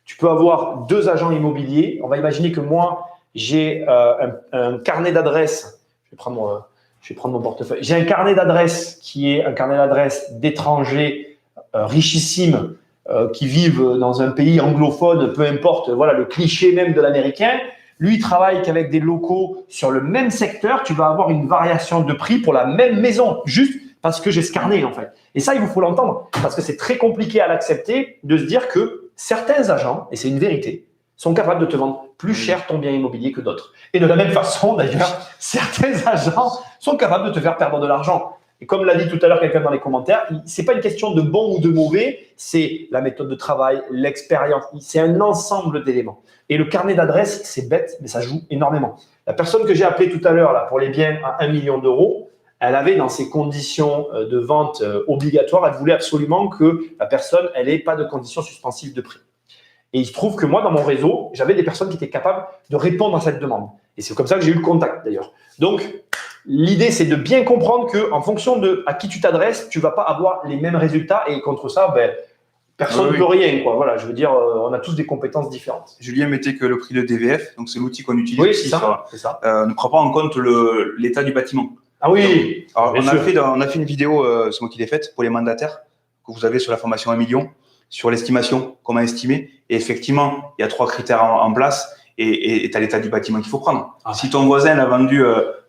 Tu peux avoir 2 agents immobiliers. On va imaginer que moi, j'ai un carnet d'adresses. Je vais prendre je vais prendre mon portefeuille. J'ai un carnet d'adresses qui est un carnet d'adresses d'étrangers richissimes qui vivent dans un pays anglophone, peu importe, voilà le cliché même de l'américain. Lui, il travaille qu'avec des locaux sur le même secteur. Tu vas avoir une variation de prix pour la même maison, juste parce que j'ai ce carnet, en fait. Et ça, il vous faut l'entendre, parce que c'est très compliqué à l'accepter de se dire que certains agents, et c'est une vérité, sont capables de te vendre plus cher ton bien immobilier que d'autres. Et de la même façon, d'ailleurs, certains agents sont capables de te faire perdre de l'argent. Et comme l'a dit tout à l'heure quelqu'un dans les commentaires, c'est pas une question de bon ou de mauvais, c'est la méthode de travail, l'expérience, c'est un ensemble d'éléments. Et le carnet d'adresses, c'est bête, mais ça joue énormément. La personne que j'ai appelée tout à l'heure là pour les biens à 1 million d'euros, elle avait dans ses conditions de vente obligatoires, elle voulait absolument que la personne, elle n'ait pas de conditions suspensives de prix. Et il se trouve que moi, dans mon réseau, j'avais des personnes qui étaient capables de répondre à cette demande. Et c'est comme ça que j'ai eu le contact, d'ailleurs. Donc, l'idée, c'est de bien comprendre qu'en fonction de à qui tu t'adresses, tu ne vas pas avoir les mêmes résultats. Et contre ça, personne ne peut rien, quoi. Voilà, je veux dire, on a tous des compétences différentes. Julien mettait que le prix de DVF, donc c'est l'outil qu'on utilise. Oui, c'est ça. Ne prend pas en compte l'état du bâtiment. Ah oui. Alors, on a fait une vidéo, c'est moi qui l'ai faite, pour les mandataires, que vous avez sur la formation 1 million, sur l'estimation, comment estimer. Et effectivement, il y a 3 critères en place et tu as l'état du bâtiment qu'il faut prendre. Ah. Si ton voisin a vendu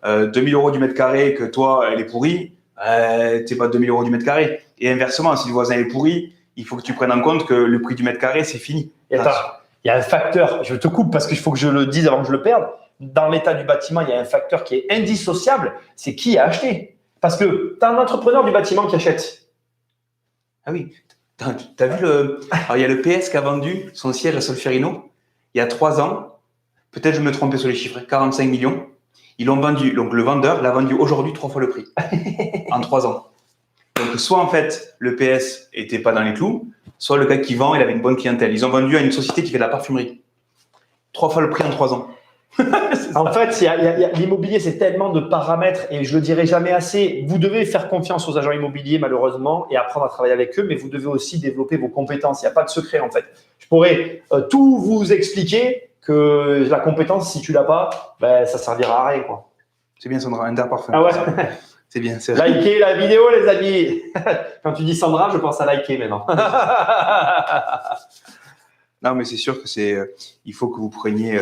2000 euros du mètre carré et que toi, elle est pourrie, tu n'es pas 2000 euros du mètre carré. Et inversement, si le voisin est pourri, il faut que tu prennes en compte que le prix du mètre carré, c'est fini. Et attends, il y a un facteur, je te coupe parce qu'il faut que je le dise avant que je le perde. Dans l'état du bâtiment, il y a un facteur qui est indissociable, c'est qui a acheté. Parce que tu as un entrepreneur du bâtiment qui achète. Ah oui, tu as vu Alors, il y a le PS qui a vendu son siège à Solferino il y a 3 ans. Peut-être je me trompais sur les chiffres, 45 millions. Ils l'ont vendu, donc le vendeur l'a vendu aujourd'hui 3 fois le prix, en 3 ans. Donc, soit en fait, le PS n'était pas dans les clous, soit le gars qui vend, il avait une bonne clientèle. Ils ont vendu à une société qui fait de la parfumerie. 3 fois le prix en 3 ans. En fait, l'immobilier, c'est tellement de paramètres et je le dirai jamais assez. Vous devez faire confiance aux agents immobiliers, malheureusement, et apprendre à travailler avec eux, mais vous devez aussi développer vos compétences. Il n'y a pas de secret, en fait. Je pourrais tout vous expliquer que la compétence, si tu l'as pas, ça servira à rien, quoi. C'est bien, Sandra, Interparfum. Ah ouais. C'est bien. Likez la vidéo, les amis. Quand tu dis Sandra, je pense à liker maintenant. Non, mais c'est sûr que il faut que vous preniez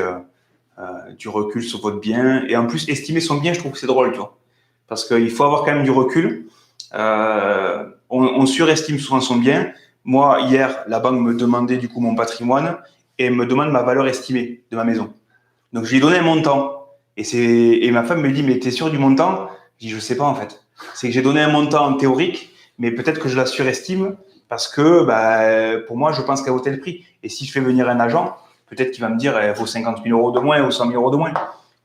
du recul sur votre bien. Et en plus, estimer son bien, je trouve que c'est drôle, tu vois. Parce qu'il faut avoir quand même du recul. On surestime souvent son bien. Moi, hier, la banque me demandait du coup mon patrimoine et me demande ma valeur estimée de ma maison. Donc, je lui ai donné un montant. Et ma femme me dit, mais t'es sûr du montant? Je dis, je sais pas en fait. C'est que j'ai donné un montant théorique, mais peut-être que je la surestime parce que pour moi, je pense qu'elle vaut tel prix. Et si je fais venir un agent, peut-être qu'il va me dire, elle vaut 50 000 euros de moins ou 100 000 euros de moins.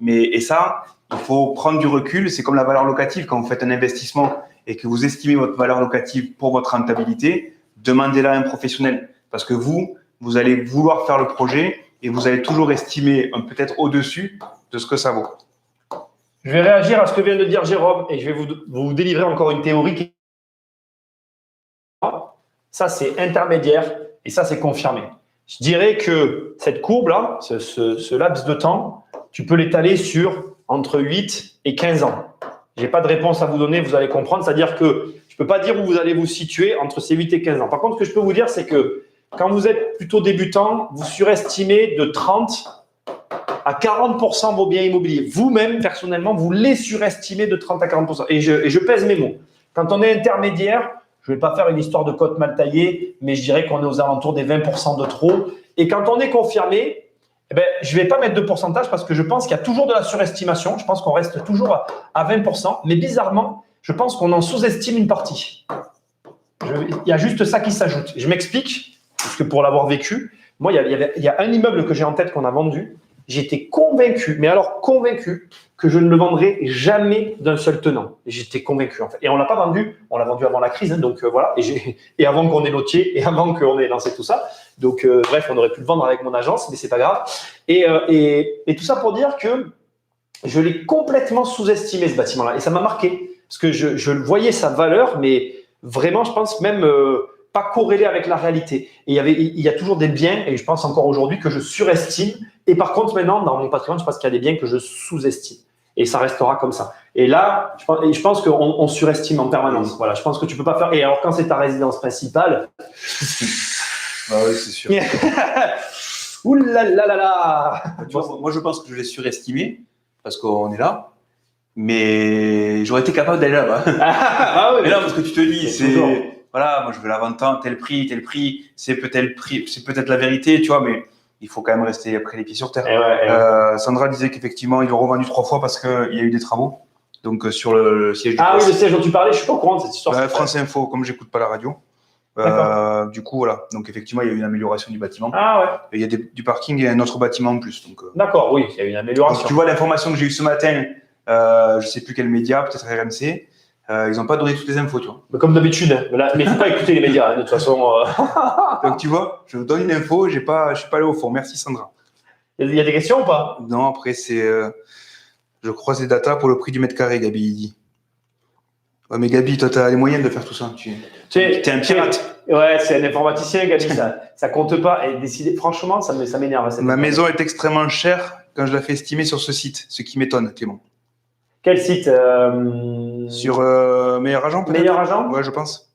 Et ça, il faut prendre du recul. C'est comme la valeur locative. Quand vous faites un investissement et que vous estimez votre valeur locative pour votre rentabilité, demandez-la à un professionnel. Parce que vous allez vouloir faire le projet et vous allez toujours estimer peut-être au-dessus de ce que ça vaut. Je vais réagir à ce que vient de dire Jérôme et je vais vous délivrer encore une théorie qui... Ça, c'est intermédiaire et ça, c'est confirmé. Je dirais que cette courbe-là, ce laps de temps, tu peux l'étaler sur entre 8 et 15 ans. Je n'ai pas de réponse à vous donner, vous allez comprendre. C'est-à-dire que je ne peux pas dire où vous allez vous situer entre ces 8 et 15 ans. Par contre, ce que je peux vous dire, c'est que quand vous êtes plutôt débutant, vous surestimez de 30 à 40% vos biens immobiliers. Vous-même, personnellement, vous les surestimez de 30 à 40%. Et je pèse mes mots. Quand on est intermédiaire, je ne vais pas faire une histoire de cote mal taillée, mais je dirais qu'on est aux alentours des 20% de trop. Et quand on est confirmé, je ne vais pas mettre de pourcentage parce que je pense qu'il y a toujours de la surestimation. Je pense qu'on reste toujours à 20%. Mais bizarrement, je pense qu'on en sous-estime une partie. Il y a juste ça qui s'ajoute. Je m'explique, parce que pour l'avoir vécu, moi, il y a un immeuble que j'ai en tête qu'on a vendu. J'étais convaincu, mais alors convaincu, que je ne le vendrai jamais d'un seul tenant. J'étais convaincu, en fait. Et on ne l'a pas vendu, on l'a vendu avant la crise, hein, donc voilà. Et avant qu'on ait lotier, et avant qu'on ait lancé tout ça. Donc, bref, on aurait pu le vendre avec mon agence, mais c'est pas grave. Et tout ça pour dire que je l'ai complètement sous-estimé, ce bâtiment-là. Et ça m'a marqué, parce que je voyais sa valeur, mais vraiment, je pense même... pas corrélé avec la réalité. Et il y a toujours des biens, et je pense encore aujourd'hui, que je surestime. Et par contre, maintenant, dans mon patrimoine, je pense qu'il y a des biens que je sous-estime. Et ça restera comme ça. Et là, je pense qu'on surestime en permanence. Voilà, je pense que tu peux pas faire. Et alors, quand c'est ta résidence principale. Ah oui, c'est sûr. Ouh là là là là. Moi, je pense que je l'ai surestimé parce qu'on est là. Mais j'aurais été capable d'aller là-bas. Ah oui, mais là, parce que tu te dis, toujours. voilà, moi je veux la vendre tant, tel prix, c'est peut-être la vérité, tu vois, mais il faut quand même rester après les pieds sur terre. Sandra disait qu'effectivement, ils l'ont revendu 3 fois parce qu'il y a eu des travaux. Donc sur le siège du Ah oui, le siège dont tu parlais, je suis pas au courant de cette histoire. France Info, comme j'écoute pas la radio. Du coup, voilà. Donc effectivement, il y a eu une amélioration du bâtiment. Ah ouais. Et il y a du parking et un autre bâtiment en plus. D'accord, oui, il y a eu une amélioration. Donc, tu vois l'information que j'ai eue ce matin, je sais plus quel média, peut-être RMC. Ils n'ont pas donné toutes les infos, tu vois. Mais comme d'habitude, mais il ne faut pas écouter les médias, de toute façon. Donc, tu vois, je vous donne une info, je ne suis pas allé au fond. Merci, Sandra. Il y a des questions ou pas? Non, après, c'est. Je croise les datas pour le prix du mètre carré, Gabi, il dit. Ouais, mais Gabi, toi, tu as les moyens de faire tout ça. Tu es un pirate. Ouais, c'est un informaticien, Gabi, ça compte pas. Et décider, franchement, ça m'énerve. Ma maison est extrêmement chère quand je la fais estimer sur ce site, ce qui m'étonne, Clément. Quel site Sur Meilleur Agent, peut-être. Meilleur Agent? Ouais, je pense.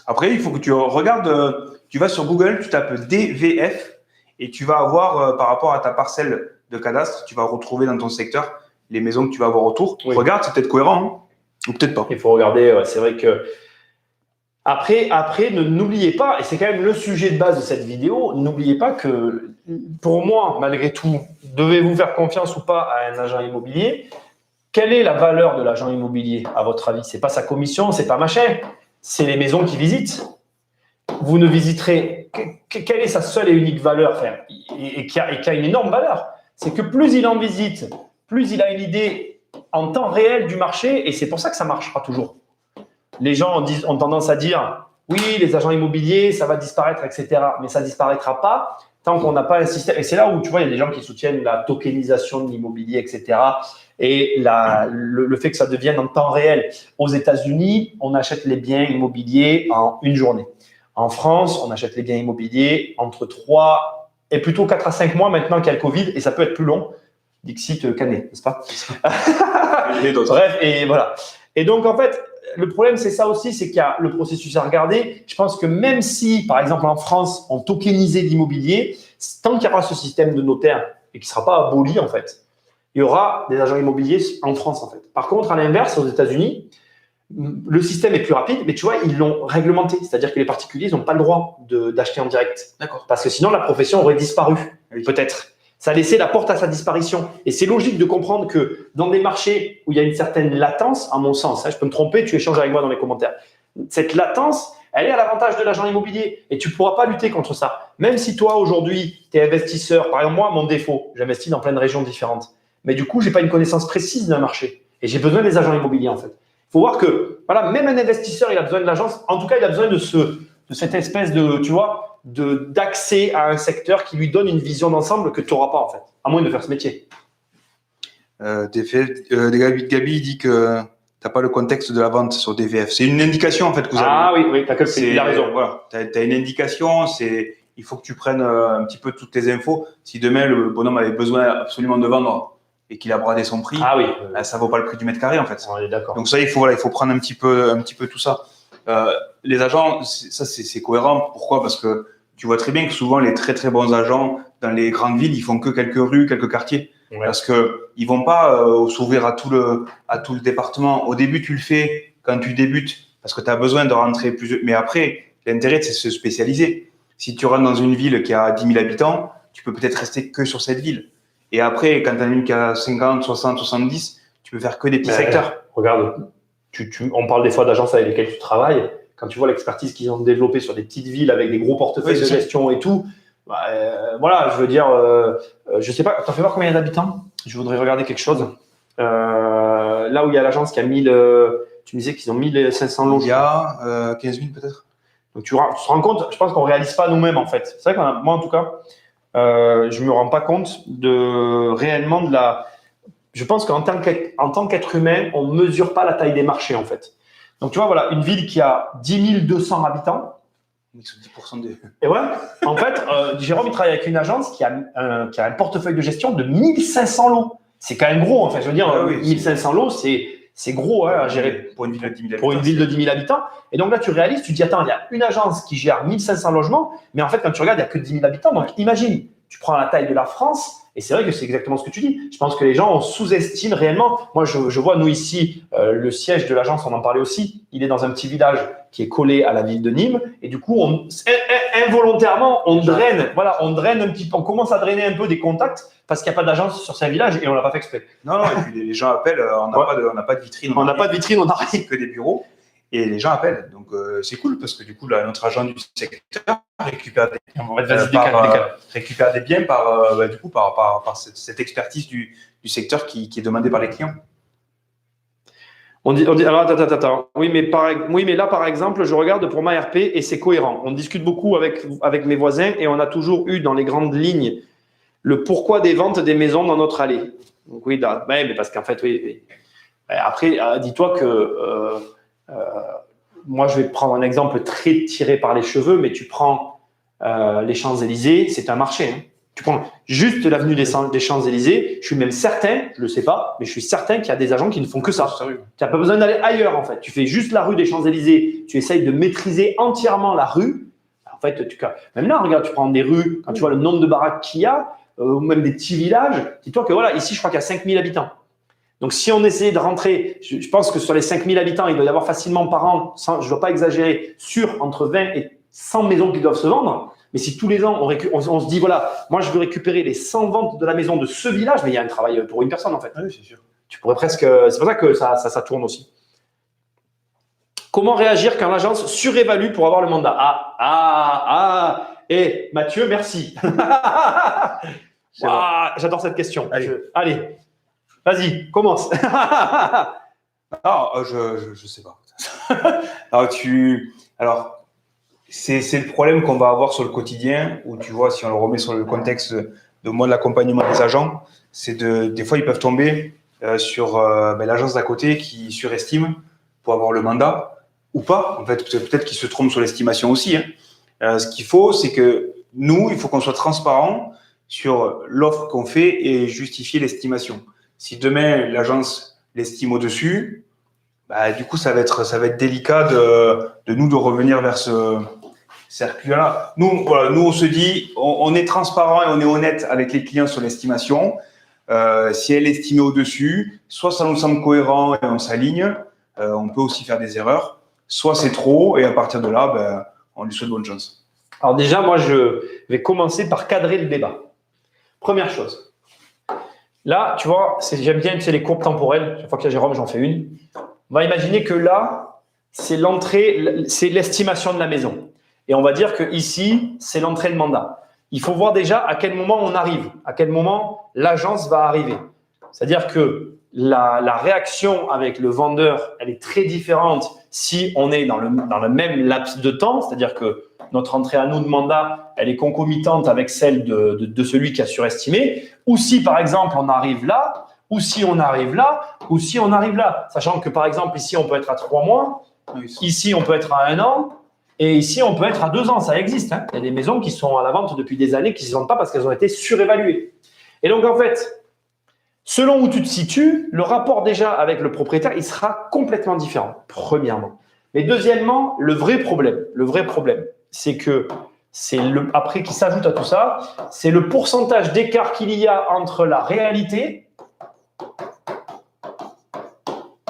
Après, il faut que tu regardes, tu vas sur Google, tu tapes DVF et tu vas avoir, par rapport à ta parcelle de cadastre, tu vas retrouver dans ton secteur les maisons que tu vas avoir autour. Oui. Regarde, c'est peut-être cohérent, hein, ou peut-être pas. Il faut regarder, c'est vrai que. Après, n'oubliez pas, et c'est quand même le sujet de base de cette vidéo, n'oubliez pas que, pour moi, malgré tout, devez-vous faire confiance ou pas à un agent immobilier? Quelle est la valeur de l'agent immobilier, à votre avis? C'est pas sa commission, c'est pas machin, c'est les maisons qu'il visite. Vous ne visiterez. Quelle est sa seule et unique valeur, et qui a une énorme valeur? C'est que plus il en visite, plus il a une idée en temps réel du marché, et c'est pour ça que ça marchera toujours. Les gens ont tendance à dire oui, les agents immobiliers, ça va disparaître, etc. Mais ça ne disparaîtra pas tant qu'on n'a pas un système. Et c'est là où tu vois, il y a des gens qui soutiennent la tokenisation de l'immobilier, etc. Et le fait que ça devienne en temps réel. Aux États-Unis, on achète les biens immobiliers en une journée. En France, on achète les biens immobiliers entre 3 et plutôt 4 à 5 mois maintenant qu'il y a le Covid, et ça peut être plus long. Dixit Canet, n'est-ce pas? Bref, et voilà. Et donc, en fait, le problème, c'est ça aussi, c'est qu'il y a le processus à regarder. Je pense que même si, par exemple, en France, on tokenisait l'immobilier, tant qu'il y aura ce système de notaire et qui ne sera pas aboli, en fait, il y aura des agents immobiliers en France, en fait. Par contre, à l'inverse, aux États-Unis, le système est plus rapide, mais tu vois, ils l'ont réglementé. C'est-à-dire que les particuliers, ils n'ont pas le droit d'acheter en direct. D'accord. Parce que sinon, la profession aurait disparu, peut-être. Ça a laissé la porte à sa disparition. Et c'est logique de comprendre que dans des marchés où il y a une certaine latence, à mon sens, je peux me tromper, tu échanges avec moi dans les commentaires, cette latence, elle est à l'avantage de l'agent immobilier et tu ne pourras pas lutter contre ça. Même si toi, aujourd'hui, tu es investisseur, par exemple, moi, mon défaut, j'investis dans plein de régions différentes. Mais du coup, je n'ai pas une connaissance précise d'un marché et j'ai besoin des agents immobiliers, en fait. Il faut voir que, voilà, même un investisseur, il a besoin de l'agence. En tout cas, il a besoin de cette espèce de, tu vois, d'accès à un secteur qui lui donne une vision d'ensemble que tu n'auras pas, en fait, à moins de faire ce métier. Gabi dit que tu n'as pas le contexte de la vente sur DVF. C'est une indication, en fait, que vous avez. Ah oui, il a raison. Voilà, tu as une indication, il faut que tu prennes un petit peu toutes tes infos. Si demain, le bonhomme avait besoin absolument de vendre et qu'il a bradé son prix, ça ne vaut pas le prix du mètre carré, en fait. On est d'accord. Donc ça, il faut prendre un petit peu tout ça. Les agents, ça c'est cohérent. Pourquoi? Parce que tu vois très bien que souvent les très très bons agents dans les grandes villes, ils font que quelques rues, quelques quartiers, parce que ils vont pas s'ouvrir à tout le département. Au début, tu le fais quand tu débutes, parce que tu as besoin de rentrer plus. Mais après, l'intérêt c'est de se spécialiser. Si tu rentres dans une ville qui a 10 000 habitants, tu peux peut-être rester que sur cette ville. Et après, quand tu as une qui a 50, 60, 70, tu peux faire que des petits secteurs. Regarde. On parle des fois d'agences avec lesquelles tu travailles. Quand tu vois l'expertise qu'ils ont développée sur des petites villes avec des gros portefeuilles de gestion et tout, voilà, je veux dire, je sais pas, t'en fais voir combien il y a d'habitants? Je voudrais regarder quelque chose. Là où il y a l'agence qui a 1000, tu me disais qu'ils ont 1500 logements. Il y a 15 000 peut-être. Donc tu te rends compte, je pense qu'on ne réalise pas nous-mêmes en fait. C'est vrai que moi en tout cas, je ne me rends pas compte réellement de la. Je pense qu'en tant qu'être humain, on ne mesure pas la taille des marchés, en fait. Donc, tu vois, voilà, une ville qui a 10 200 habitants. 10% des... Et ouais, en fait, Jérôme, il travaille avec une agence qui a un portefeuille de gestion de 1500 lots. c'est quand même gros. Enfin, je veux dire, oui, 1500 lots, c'est gros à gérer pour une ville de 10 000 habitants. Pour une ville de 10 000 habitants. Et donc là, tu réalises, tu te dis, attends, il y a une agence qui gère 1500 logements, mais en fait, quand tu regardes, il n'y a que 10 000 habitants. Donc imagine, tu prends la taille de la France, et c'est vrai que c'est exactement ce que tu dis. Je pense que les gens sous-estiment réellement. Moi, je vois, nous ici, le siège de l'agence, on en parlait aussi, il est dans un petit village qui est collé à la ville de Nîmes. Et du coup, involontairement, on draine un petit peu, on commence à drainer un peu des contacts parce qu'il n'y a pas d'agence sur ce village et on ne l'a pas fait exprès. Non, et puis les gens appellent, on n'a pas de vitrine. On n'a pas de vitrine, on n'a rien. C'est que des bureaux. Et les gens appellent. Donc, c'est cool parce que du coup, là, notre agent du secteur récupère des biens par cette expertise du secteur qui est demandée par les clients. On dit, alors attends. Oui, mais là, par exemple, je regarde pour ma RP et c'est cohérent. On discute beaucoup avec mes voisins et on a toujours eu dans les grandes lignes le pourquoi des ventes des maisons dans notre allée. Donc oui, mais parce qu'en fait, oui. Après, dis-toi que moi, je vais prendre un exemple très tiré par les cheveux, mais tu prends les Champs-Élysées, c'est un marché. Hein. Tu prends juste l'avenue des Champs-Élysées, je suis même certain, je ne le sais pas, mais je suis certain qu'il y a des agents qui ne font que ça. Tu n'as pas besoin d'aller ailleurs, en fait. Tu fais juste la rue des Champs-Élysées, tu essayes de maîtriser entièrement la rue. En fait, même là, regarde, tu prends des rues, quand tu vois le nombre de baraques qu'il y a, ou même des petits villages, dis-toi que voilà, ici, je crois qu'il y a 5000 habitants. Donc, si on essayait de rentrer, je pense que sur les 5000 habitants, il doit y avoir facilement par an, je ne dois pas exagérer, entre 20 et 100 maisons qui doivent se vendre. Mais si tous les ans, on se dit, voilà, moi, je veux récupérer les 100 ventes de la maison de ce village, mais il y a un travail pour une personne, en fait. Ah oui, c'est sûr. Tu pourrais presque… C'est pour ça que ça tourne aussi. Comment réagir quand l'agence surévalue pour avoir le mandat? Et Mathieu, merci. J'adore cette question. Allez, vas-y, commence. Je sais pas. Alors, c'est le problème qu'on va avoir sur le quotidien, où tu vois, si on le remet sur le contexte de moi de l'accompagnement des agents, c'est des fois ils peuvent tomber sur l'agence d'à côté qui surestime pour avoir le mandat ou pas. En fait, peut-être qu'ils se trompent sur l'estimation aussi. Hein. Ce qu'il faut, c'est que nous, il faut qu'on soit transparent sur l'offre qu'on fait et justifier l'estimation. Si demain l'agence l'estime au-dessus, du coup ça va être délicat de nous de revenir vers ce circuit-là. Nous on se dit, on est transparent et on est honnête avec les clients sur l'estimation. Si elle est estimée au-dessus, soit ça nous semble cohérent et on s'aligne, on peut aussi faire des erreurs, soit c'est trop et à partir de là, on lui souhaite bonne chance. Alors déjà, moi je vais commencer par cadrer le débat. Première chose. Là, tu vois, j'aime bien les courbes temporelles. Chaque fois qu'il y a Jérôme, j'en fais une. On va imaginer que là, c'est l'entrée, c'est l'estimation de la maison. Et on va dire que ici, c'est l'entrée de mandat. Il faut voir déjà à quel moment on arrive, à quel moment l'agence va arriver. C'est-à-dire que la réaction avec le vendeur, elle est très différente si on est dans le même laps de temps. C'est-à-dire que notre entrée à nous de mandat, elle est concomitante avec celle de celui qui a surestimé. Ou si, par exemple, on arrive là, ou si on arrive là, ou si on arrive là. Sachant que, par exemple, ici, on peut être à 3 mois, ici, on peut être à 1 an, et ici, on peut être à 2 ans. Ça existe. Hein. Il y a des maisons qui sont à la vente depuis des années qui ne se vendent pas parce qu'elles ont été surévaluées. Et donc, en fait, selon où tu te situes, le rapport déjà avec le propriétaire, il sera complètement différent, premièrement. Mais deuxièmement, le vrai problème, c'est que après qui s'ajoute à tout ça, c'est le pourcentage d'écart qu'il y a entre la réalité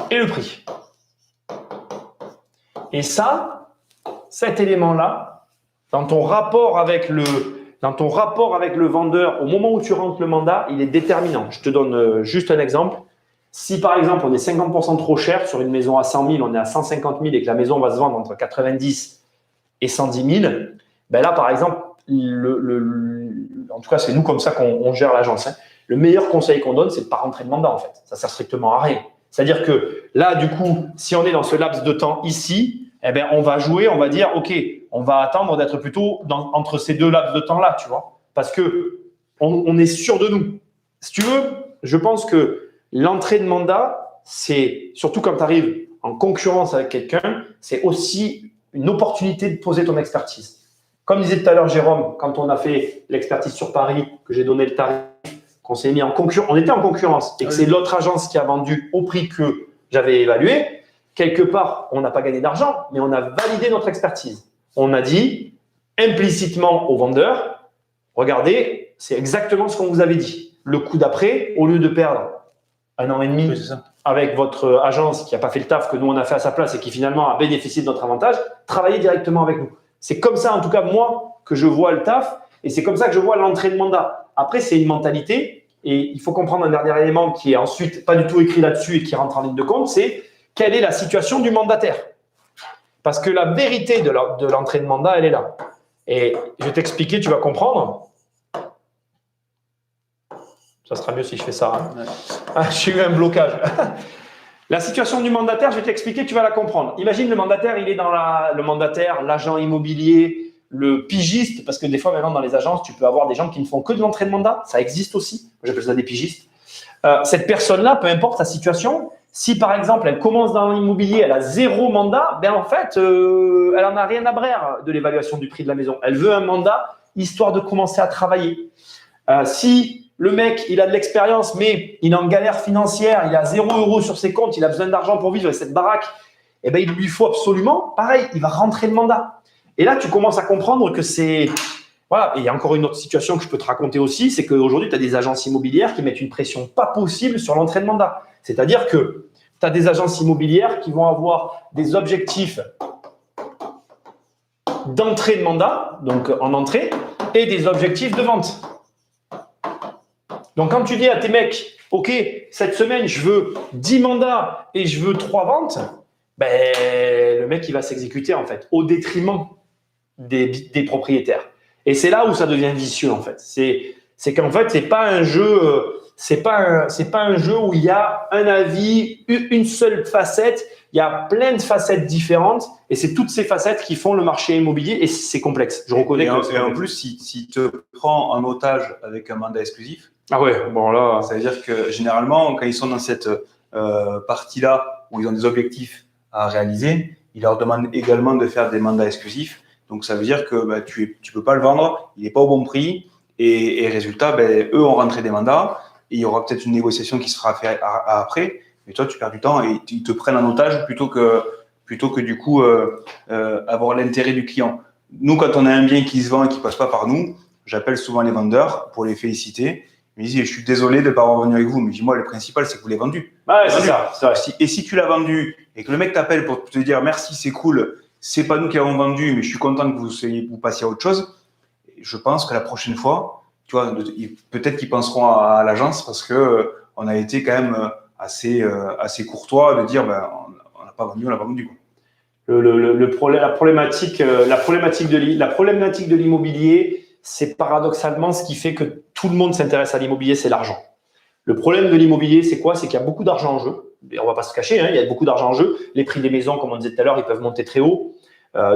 et le prix. Et cet élément-là, dans ton rapport avec le vendeur, au moment où tu rentres le mandat, il est déterminant. Je te donne juste un exemple. Si par exemple, on est 50% trop cher sur une maison à 100 000, on est à 150 000 et que la maison va se vendre entre 90 et 110 000, là, par exemple, en tout cas, c'est nous comme ça qu'on gère l'agence. Hein. Le meilleur conseil qu'on donne, c'est de ne pas rentrer de mandat, en fait. Ça ne sert strictement à rien. C'est-à-dire que là, du coup, si on est dans ce laps de temps ici, on va jouer, on va dire, OK, on va attendre d'être plutôt entre ces deux laps de temps-là, tu vois, parce qu'on est sûr de nous. Si tu veux, je pense que l'entrée de mandat, c'est, surtout quand tu arrives en concurrence avec quelqu'un, c'est aussi une opportunité de poser ton expertise. Comme disait tout à l'heure Jérôme, quand on a fait l'expertise sur Paris, que j'ai donné le tarif, qu'on s'est mis en concurrence, on était en concurrence et que c'est l'autre agence qui a vendu au prix que j'avais évalué, quelque part, on n'a pas gagné d'argent, mais on a validé notre expertise. On a dit implicitement au vendeur, regardez, c'est exactement ce qu'on vous avait dit. Le coup d'après, au lieu de perdre 1 an et demi avec votre agence qui n'a pas fait le taf que nous on a fait à sa place et qui finalement a bénéficié de notre avantage, travaillez directement avec nous. C'est comme ça, en tout cas, moi, que je vois le taf et c'est comme ça que je vois l'entrée de mandat. Après, c'est une mentalité et il faut comprendre un dernier élément qui est ensuite pas du tout écrit là-dessus et qui rentre en ligne de compte, c'est quelle est la situation du mandataire. Parce que la vérité de l'entrée de mandat, elle est là. Et je vais t'expliquer, tu vas comprendre. Ça sera mieux si je fais ça. Hein. Ah, j'ai eu un blocage. La situation du mandataire, je vais t'expliquer, tu vas la comprendre. Imagine le mandataire, il est dans le mandataire, l'agent immobilier, le pigiste, parce que des fois maintenant dans les agences, tu peux avoir des gens qui ne font que de l'entrée de mandat. Ça existe aussi. J'appelle ça des pigistes. Cette personne-là, peu importe sa situation, si par exemple elle commence dans l'immobilier, elle a 0 mandat, ben en fait, elle en a rien à brère de l'évaluation du prix de la maison. Elle veut un mandat histoire de commencer à travailler. Si le mec, il a de l'expérience, mais il est en galère financière, il a 0 € sur ses comptes, il a besoin d'argent pour vivre et cette baraque, eh ben il lui faut absolument, pareil, il va rentrer le mandat. Et là, tu commences à comprendre que c'est… Voilà, et il y a encore une autre situation que je peux te raconter aussi, c'est qu'aujourd'hui, tu as des agences immobilières qui mettent une pression pas possible sur l'entrée de mandat. C'est-à-dire que tu as des agences immobilières qui vont avoir des objectifs d'entrée de mandat, donc en entrée, et des objectifs de vente. Donc, quand tu dis à tes mecs, OK, cette semaine, je veux 10 mandats et je veux 3 ventes, ben, le mec, il va s'exécuter, en fait, au détriment des propriétaires. Et c'est là où ça devient vicieux, en fait. C'est qu'en fait, c'est pas un jeu, c'est pas un jeu où il y a un avis, une seule facette. Il y a plein de facettes différentes et c'est toutes ces facettes qui font le marché immobilier et c'est complexe. Je reconnais que en plus, si te prend en otage avec un mandat exclusif, ah ouais, bon là, ça veut dire que généralement, quand ils sont dans cette partie-là où ils ont des objectifs à réaliser, ils leur demandent également de faire des mandats exclusifs. Donc, ça veut dire que bah, tu peux pas le vendre, il n'est pas au bon prix et résultat, ben, eux ont rentré des mandats et il y aura peut-être une négociation qui se fera après, mais toi, tu perds du temps et ils te prennent en otage plutôt que du coup avoir l'intérêt du client. Nous, quand on a un bien qui se vend et qui passe pas par nous, j'appelle souvent les vendeurs pour les féliciter. Ils me disent, je suis désolé de ne pas avoir venu avec vous, mais dis-moi, le principal, c'est que vous l'avez vendu. Ouais, c'est ça. Et si tu l'as vendu et que le mec t'appelle pour te dire merci, c'est cool, c'est pas nous qui l'avons vendu, mais je suis content que vous passiez à autre chose. Je pense que la prochaine fois, tu vois, peut-être qu'ils penseront à l'agence parce que on a été quand même assez courtois de dire, ben, on n'a pas vendu, on n'a pas vendu. Quoi. La problématique de l'immobilier, c'est paradoxalement ce qui fait que tout le monde s'intéresse à l'immobilier, c'est l'argent. Le problème de l'immobilier, c'est quoi? C'est qu'il y a beaucoup d'argent en jeu. Et on va pas se cacher, hein, il y a beaucoup d'argent en jeu. Les prix des maisons, comme on disait tout à l'heure, ils peuvent monter très haut.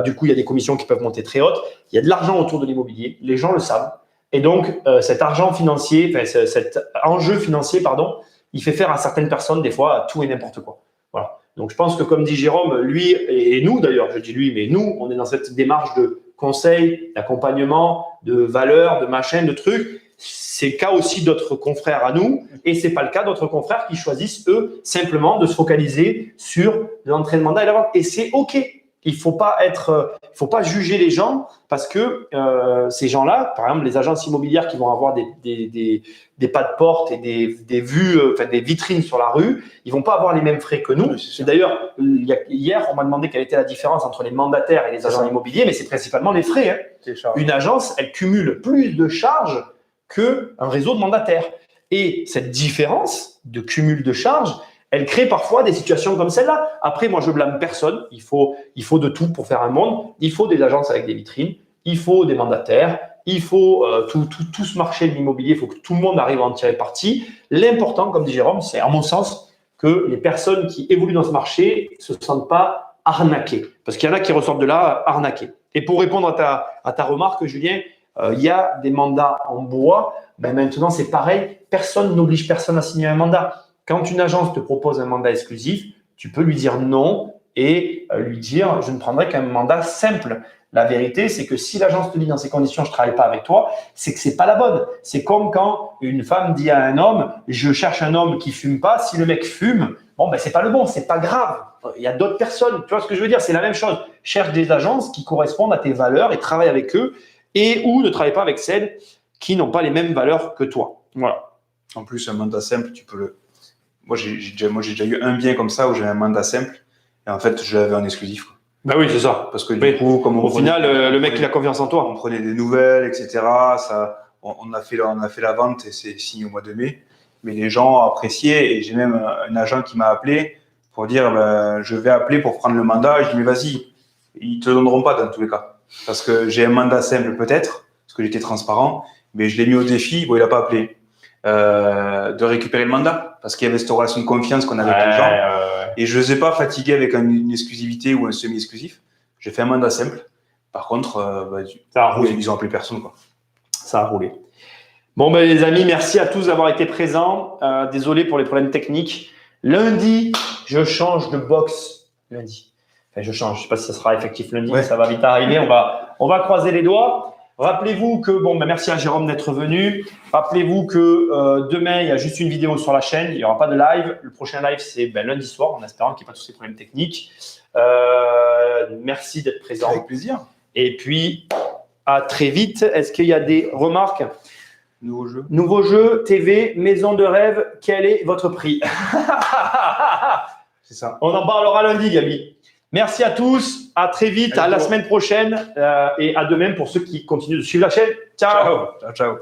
Du coup, il y a des commissions qui peuvent monter très hautes. Il y a de l'argent autour de l'immobilier. Les gens le savent. Et donc, cet argent financier, cet enjeu financier, pardon, il fait faire à certaines personnes, des fois, tout et n'importe quoi. Voilà. Donc, je pense que, comme dit Jérôme, lui et nous, d'ailleurs, je dis lui, mais nous, on est dans cette démarche de conseil, d'accompagnement, de valeur, de machin, de trucs. C'est le cas aussi d'autres confrères à nous, et c'est pas le cas d'autres confrères qui choisissent, eux, simplement de se focaliser sur l'entrée de mandat et la vente. Et c'est OK. Il faut pas juger les gens parce que ces gens-là, par exemple, les agences immobilières qui vont avoir des pas de porte et des vues, des vitrines sur la rue, ils vont pas avoir les mêmes frais que nous. Et d'ailleurs, hier, on m'a demandé quelle était la différence entre les mandataires et les agents immobiliers, mais c'est principalement les frais. Hein. Une agence, elle cumule plus de charges qu'un réseau de mandataires. Et cette différence de cumul de charges, elle crée parfois des situations comme celle-là. Après, moi, je blâme personne. Il faut de tout pour faire un monde. Il faut des agences avec des vitrines. Il faut des mandataires. Il faut tout ce marché de l'immobilier. Il faut que tout le monde arrive à en tirer parti. L'important, comme dit Jérôme, c'est, à mon sens, que les personnes qui évoluent dans ce marché ne se sentent pas arnaquées. Parce qu'il y en a qui ressortent de là arnaquées. Et pour répondre à ta remarque, Julien, il y a des mandats en bois. Ben maintenant, c'est pareil. Personne n'oblige personne à signer un mandat. Quand une agence te propose un mandat exclusif, tu peux lui dire non et lui dire « je ne prendrai qu'un mandat simple ». La vérité, c'est que si l'agence te dit dans ces conditions, je ne travaille pas avec toi, c'est que ce n'est pas la bonne. C'est comme quand une femme dit à un homme, je cherche un homme qui ne fume pas. Si le mec fume, bon, ben, ce n'est pas le bon, ce n'est pas grave. Il y a d'autres personnes. Tu vois ce que je veux dire? C'est la même chose. Cherche des agences qui correspondent à tes valeurs et travaille avec eux et ou ne travaille pas avec celles qui n'ont pas les mêmes valeurs que toi. Voilà. En plus, un mandat simple, tu peux le. Moi, j'ai déjà eu un bien comme ça où j'avais un mandat simple et en fait, je l'avais en exclusif, quoi. Ben oui, c'est ça. Parce que du coup, comme au final, le mec, il a confiance en toi. On prenait des nouvelles, etc. On a fait la vente et c'est signé au mois de mai. Mais les gens appréciaient et j'ai même un agent qui m'a appelé pour dire je vais appeler pour prendre le mandat. Et je dis mais vas-y, ils te le donneront pas dans tous les cas. Parce que j'ai un mandat simple peut-être, parce que j'étais transparent, mais je l'ai mis au défi, bon, il n'a pas appelé, de récupérer le mandat. Parce qu'il y avait cette relation de confiance qu'on avait avec les gens. Et je ne les ai pas fatigués avec une exclusivité ou un semi-exclusif. J'ai fait un mandat simple. Par contre, ça a roulé. Ils n'ont appelé personne, quoi. Ça a roulé. Bon, ben, les amis, merci à tous d'avoir été présents. Désolé pour les problèmes techniques. Lundi, je change de box. Lundi. Enfin, je change. Je ne sais pas si ça sera effectif lundi, mais ça va vite arriver. On va croiser les doigts. Rappelez-vous que, merci à Jérôme d'être venu. Rappelez-vous que demain, il y a juste une vidéo sur la chaîne. Il n'y aura pas de live. Le prochain live, c'est lundi soir, en espérant qu'il n'y ait pas tous ces problèmes techniques. Merci d'être présent. Avec plaisir. Et puis, à très vite. Est-ce qu'il y a des remarques? Nouveau jeu, TV, maison de rêve. Quel est votre prix? C'est ça. On en parlera lundi, Gabi. Merci à tous. À très vite. À la semaine prochaine. Et à demain pour ceux qui continuent de suivre la chaîne. Ciao. Ciao. Ciao.